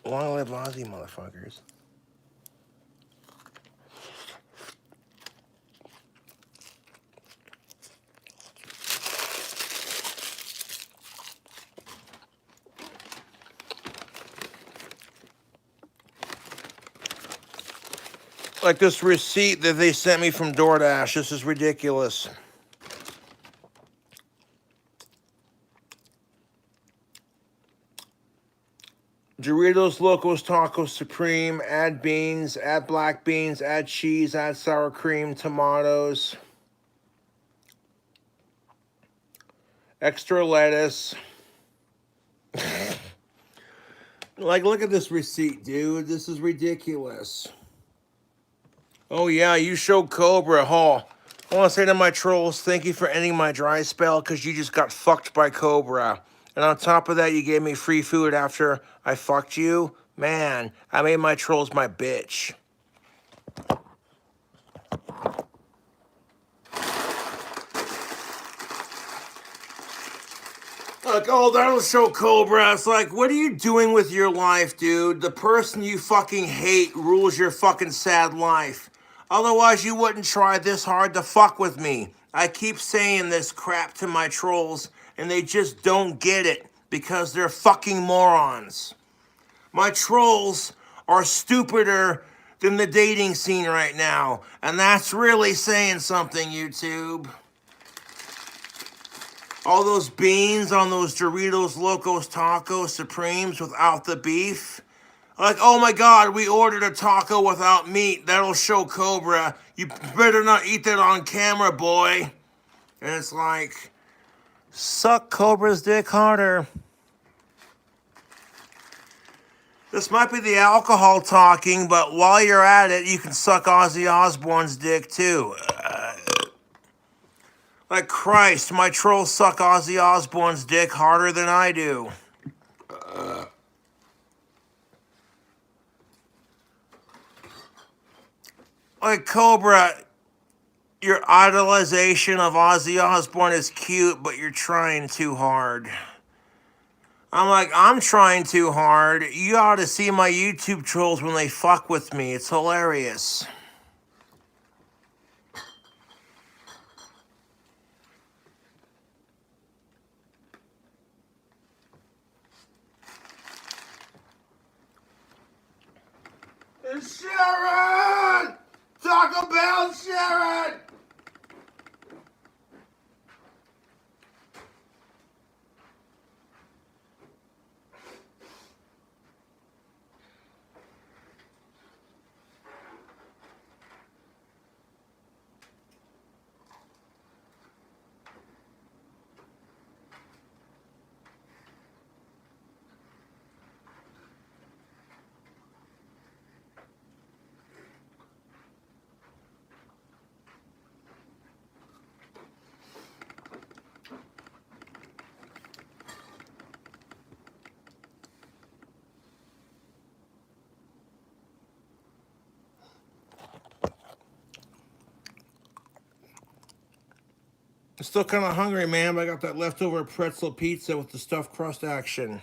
Speaker 1: Long live Aussie, motherfuckers. Like this receipt that they sent me from DoorDash. This is ridiculous. Doritos Locos Taco Supreme. Add beans, add black beans, add cheese, add sour cream, tomatoes. Extra lettuce. Like, look at this receipt, dude. This is ridiculous. Oh, yeah, you showed Cobra. Oh, I want to say to my trolls, thank you for ending my dry spell because you just got fucked by Cobra. And on top of that, you gave me free food after I fucked you. Man, I made my trolls my bitch. Like, oh, that'll show Cobra. It's like, what are you doing with your life, dude? The person you fucking hate rules your fucking sad life. Otherwise, you wouldn't try this hard to fuck with me. I keep saying this crap to my trolls, and they just don't get it because they're fucking morons. My trolls are stupider than the dating scene right now, and that's really saying something, YouTube. All those beans on those Doritos Locos Taco Supremes without the beef. Like, oh my God, we ordered a taco without meat. That'll show Cobra. You better not eat that on camera, boy. And it's like, suck Cobra's dick harder. This might be the alcohol talking, but while you're at it, you can suck Aussie Osbourne's dick too. Like Christ, my trolls suck Aussie Osbourne's dick harder than I do. Like Cobra, your idolization of Aussie Osbourne is cute, but you're trying too hard. I'm like, I'm trying too hard. You ought to see my YouTube trolls when they fuck with me. It's hilarious. It's Sharon! Taco Bell, Sharon! I'm still kind of hungry, man, but I got that leftover pretzel pizza with the stuffed crust action.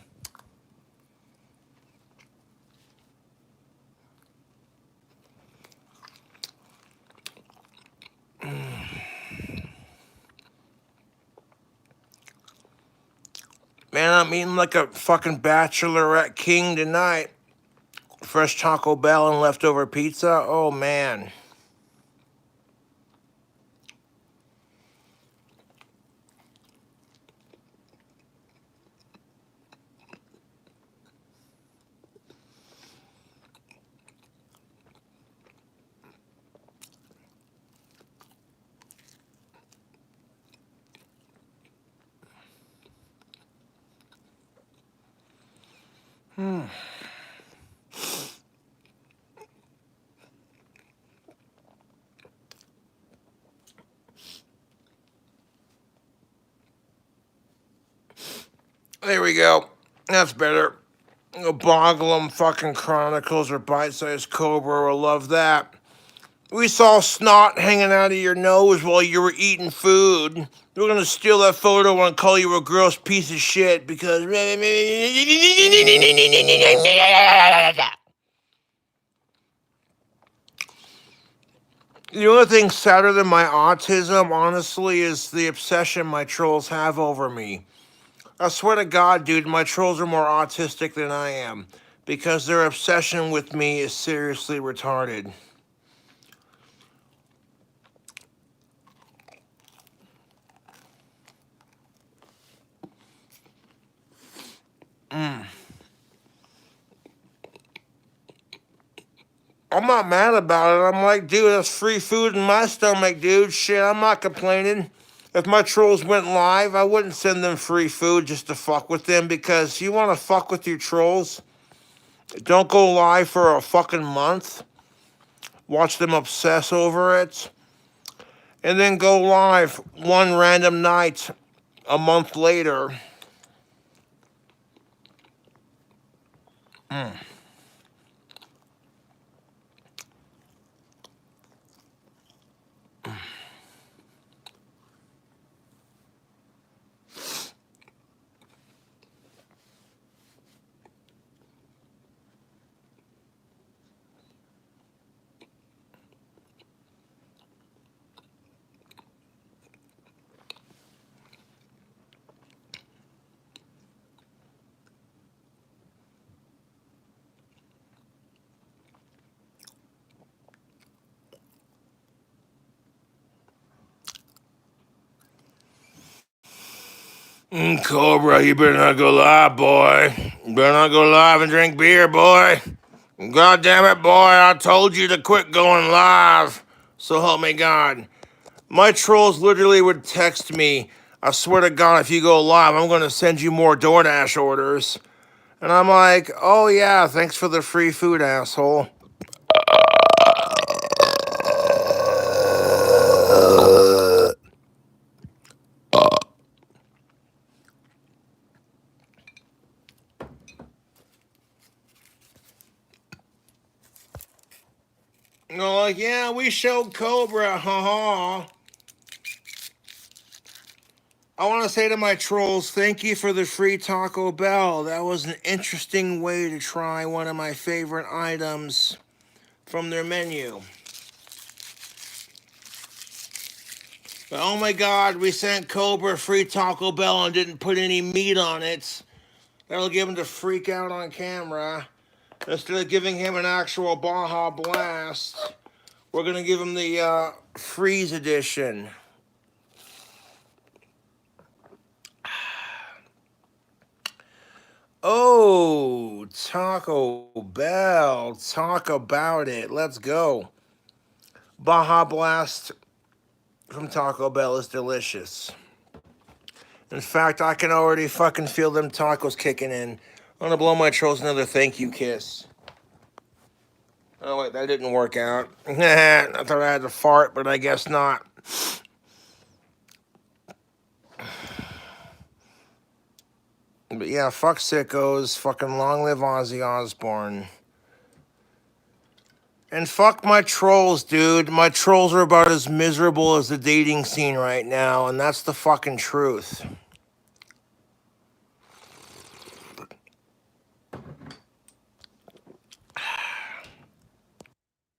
Speaker 1: I'm eating like a fucking bachelorette king tonight. Fresh Taco Bell and leftover pizza. Oh, man. There we go. That's better. Boglum fucking Chronicles or Bite-Sized Cobra will love that. We saw snot hanging out of your nose while you were eating food. We're gonna steal that photo and call you a gross piece of shit because... The only thing sadder than my autism, honestly, is the obsession my trolls have over me. I swear to God, dude, my trolls are more autistic than I am because their obsession with me is seriously retarded. I'm not mad about it. I'm like, dude, that's free food in my stomach, dude. Shit, I'm not complaining. If my trolls went live, I wouldn't send them free food just to fuck with them because you want to fuck with your trolls? Don't go live for a fucking month. Watch them obsess over it. And then go live one random night a month later. Cobra, you better not go live, boy. You better not go live and drink beer, boy. God damn it, boy, I told you to quit going live. So help me God. My trolls literally would text me, I swear to God, if you go live, I'm going to send you more DoorDash orders. And I'm like, oh yeah, thanks for the free food, asshole. And they're like, yeah, we showed Cobra, haha. I want to say to my trolls, thank you for the free Taco Bell. That was an interesting way to try one of my favorite items from their menu. But oh my God, we sent Cobra free Taco Bell and didn't put any meat on it. That'll give him to freak out on camera. Instead of giving him an actual Baja Blast, we're going to give him the Freeze Edition. Oh, Taco Bell. Talk about it. Let's go. Baja Blast from Taco Bell is delicious. In fact, I can already fucking feel them tacos kicking in. I'm gonna blow my trolls another thank you kiss. Oh wait, that didn't work out. I thought I had to fart, but I guess not. But yeah, fuck sickos. Fucking long live Aussie Osbourne. And fuck my trolls, dude. My trolls are about as miserable as the dating scene right now, and that's the fucking truth.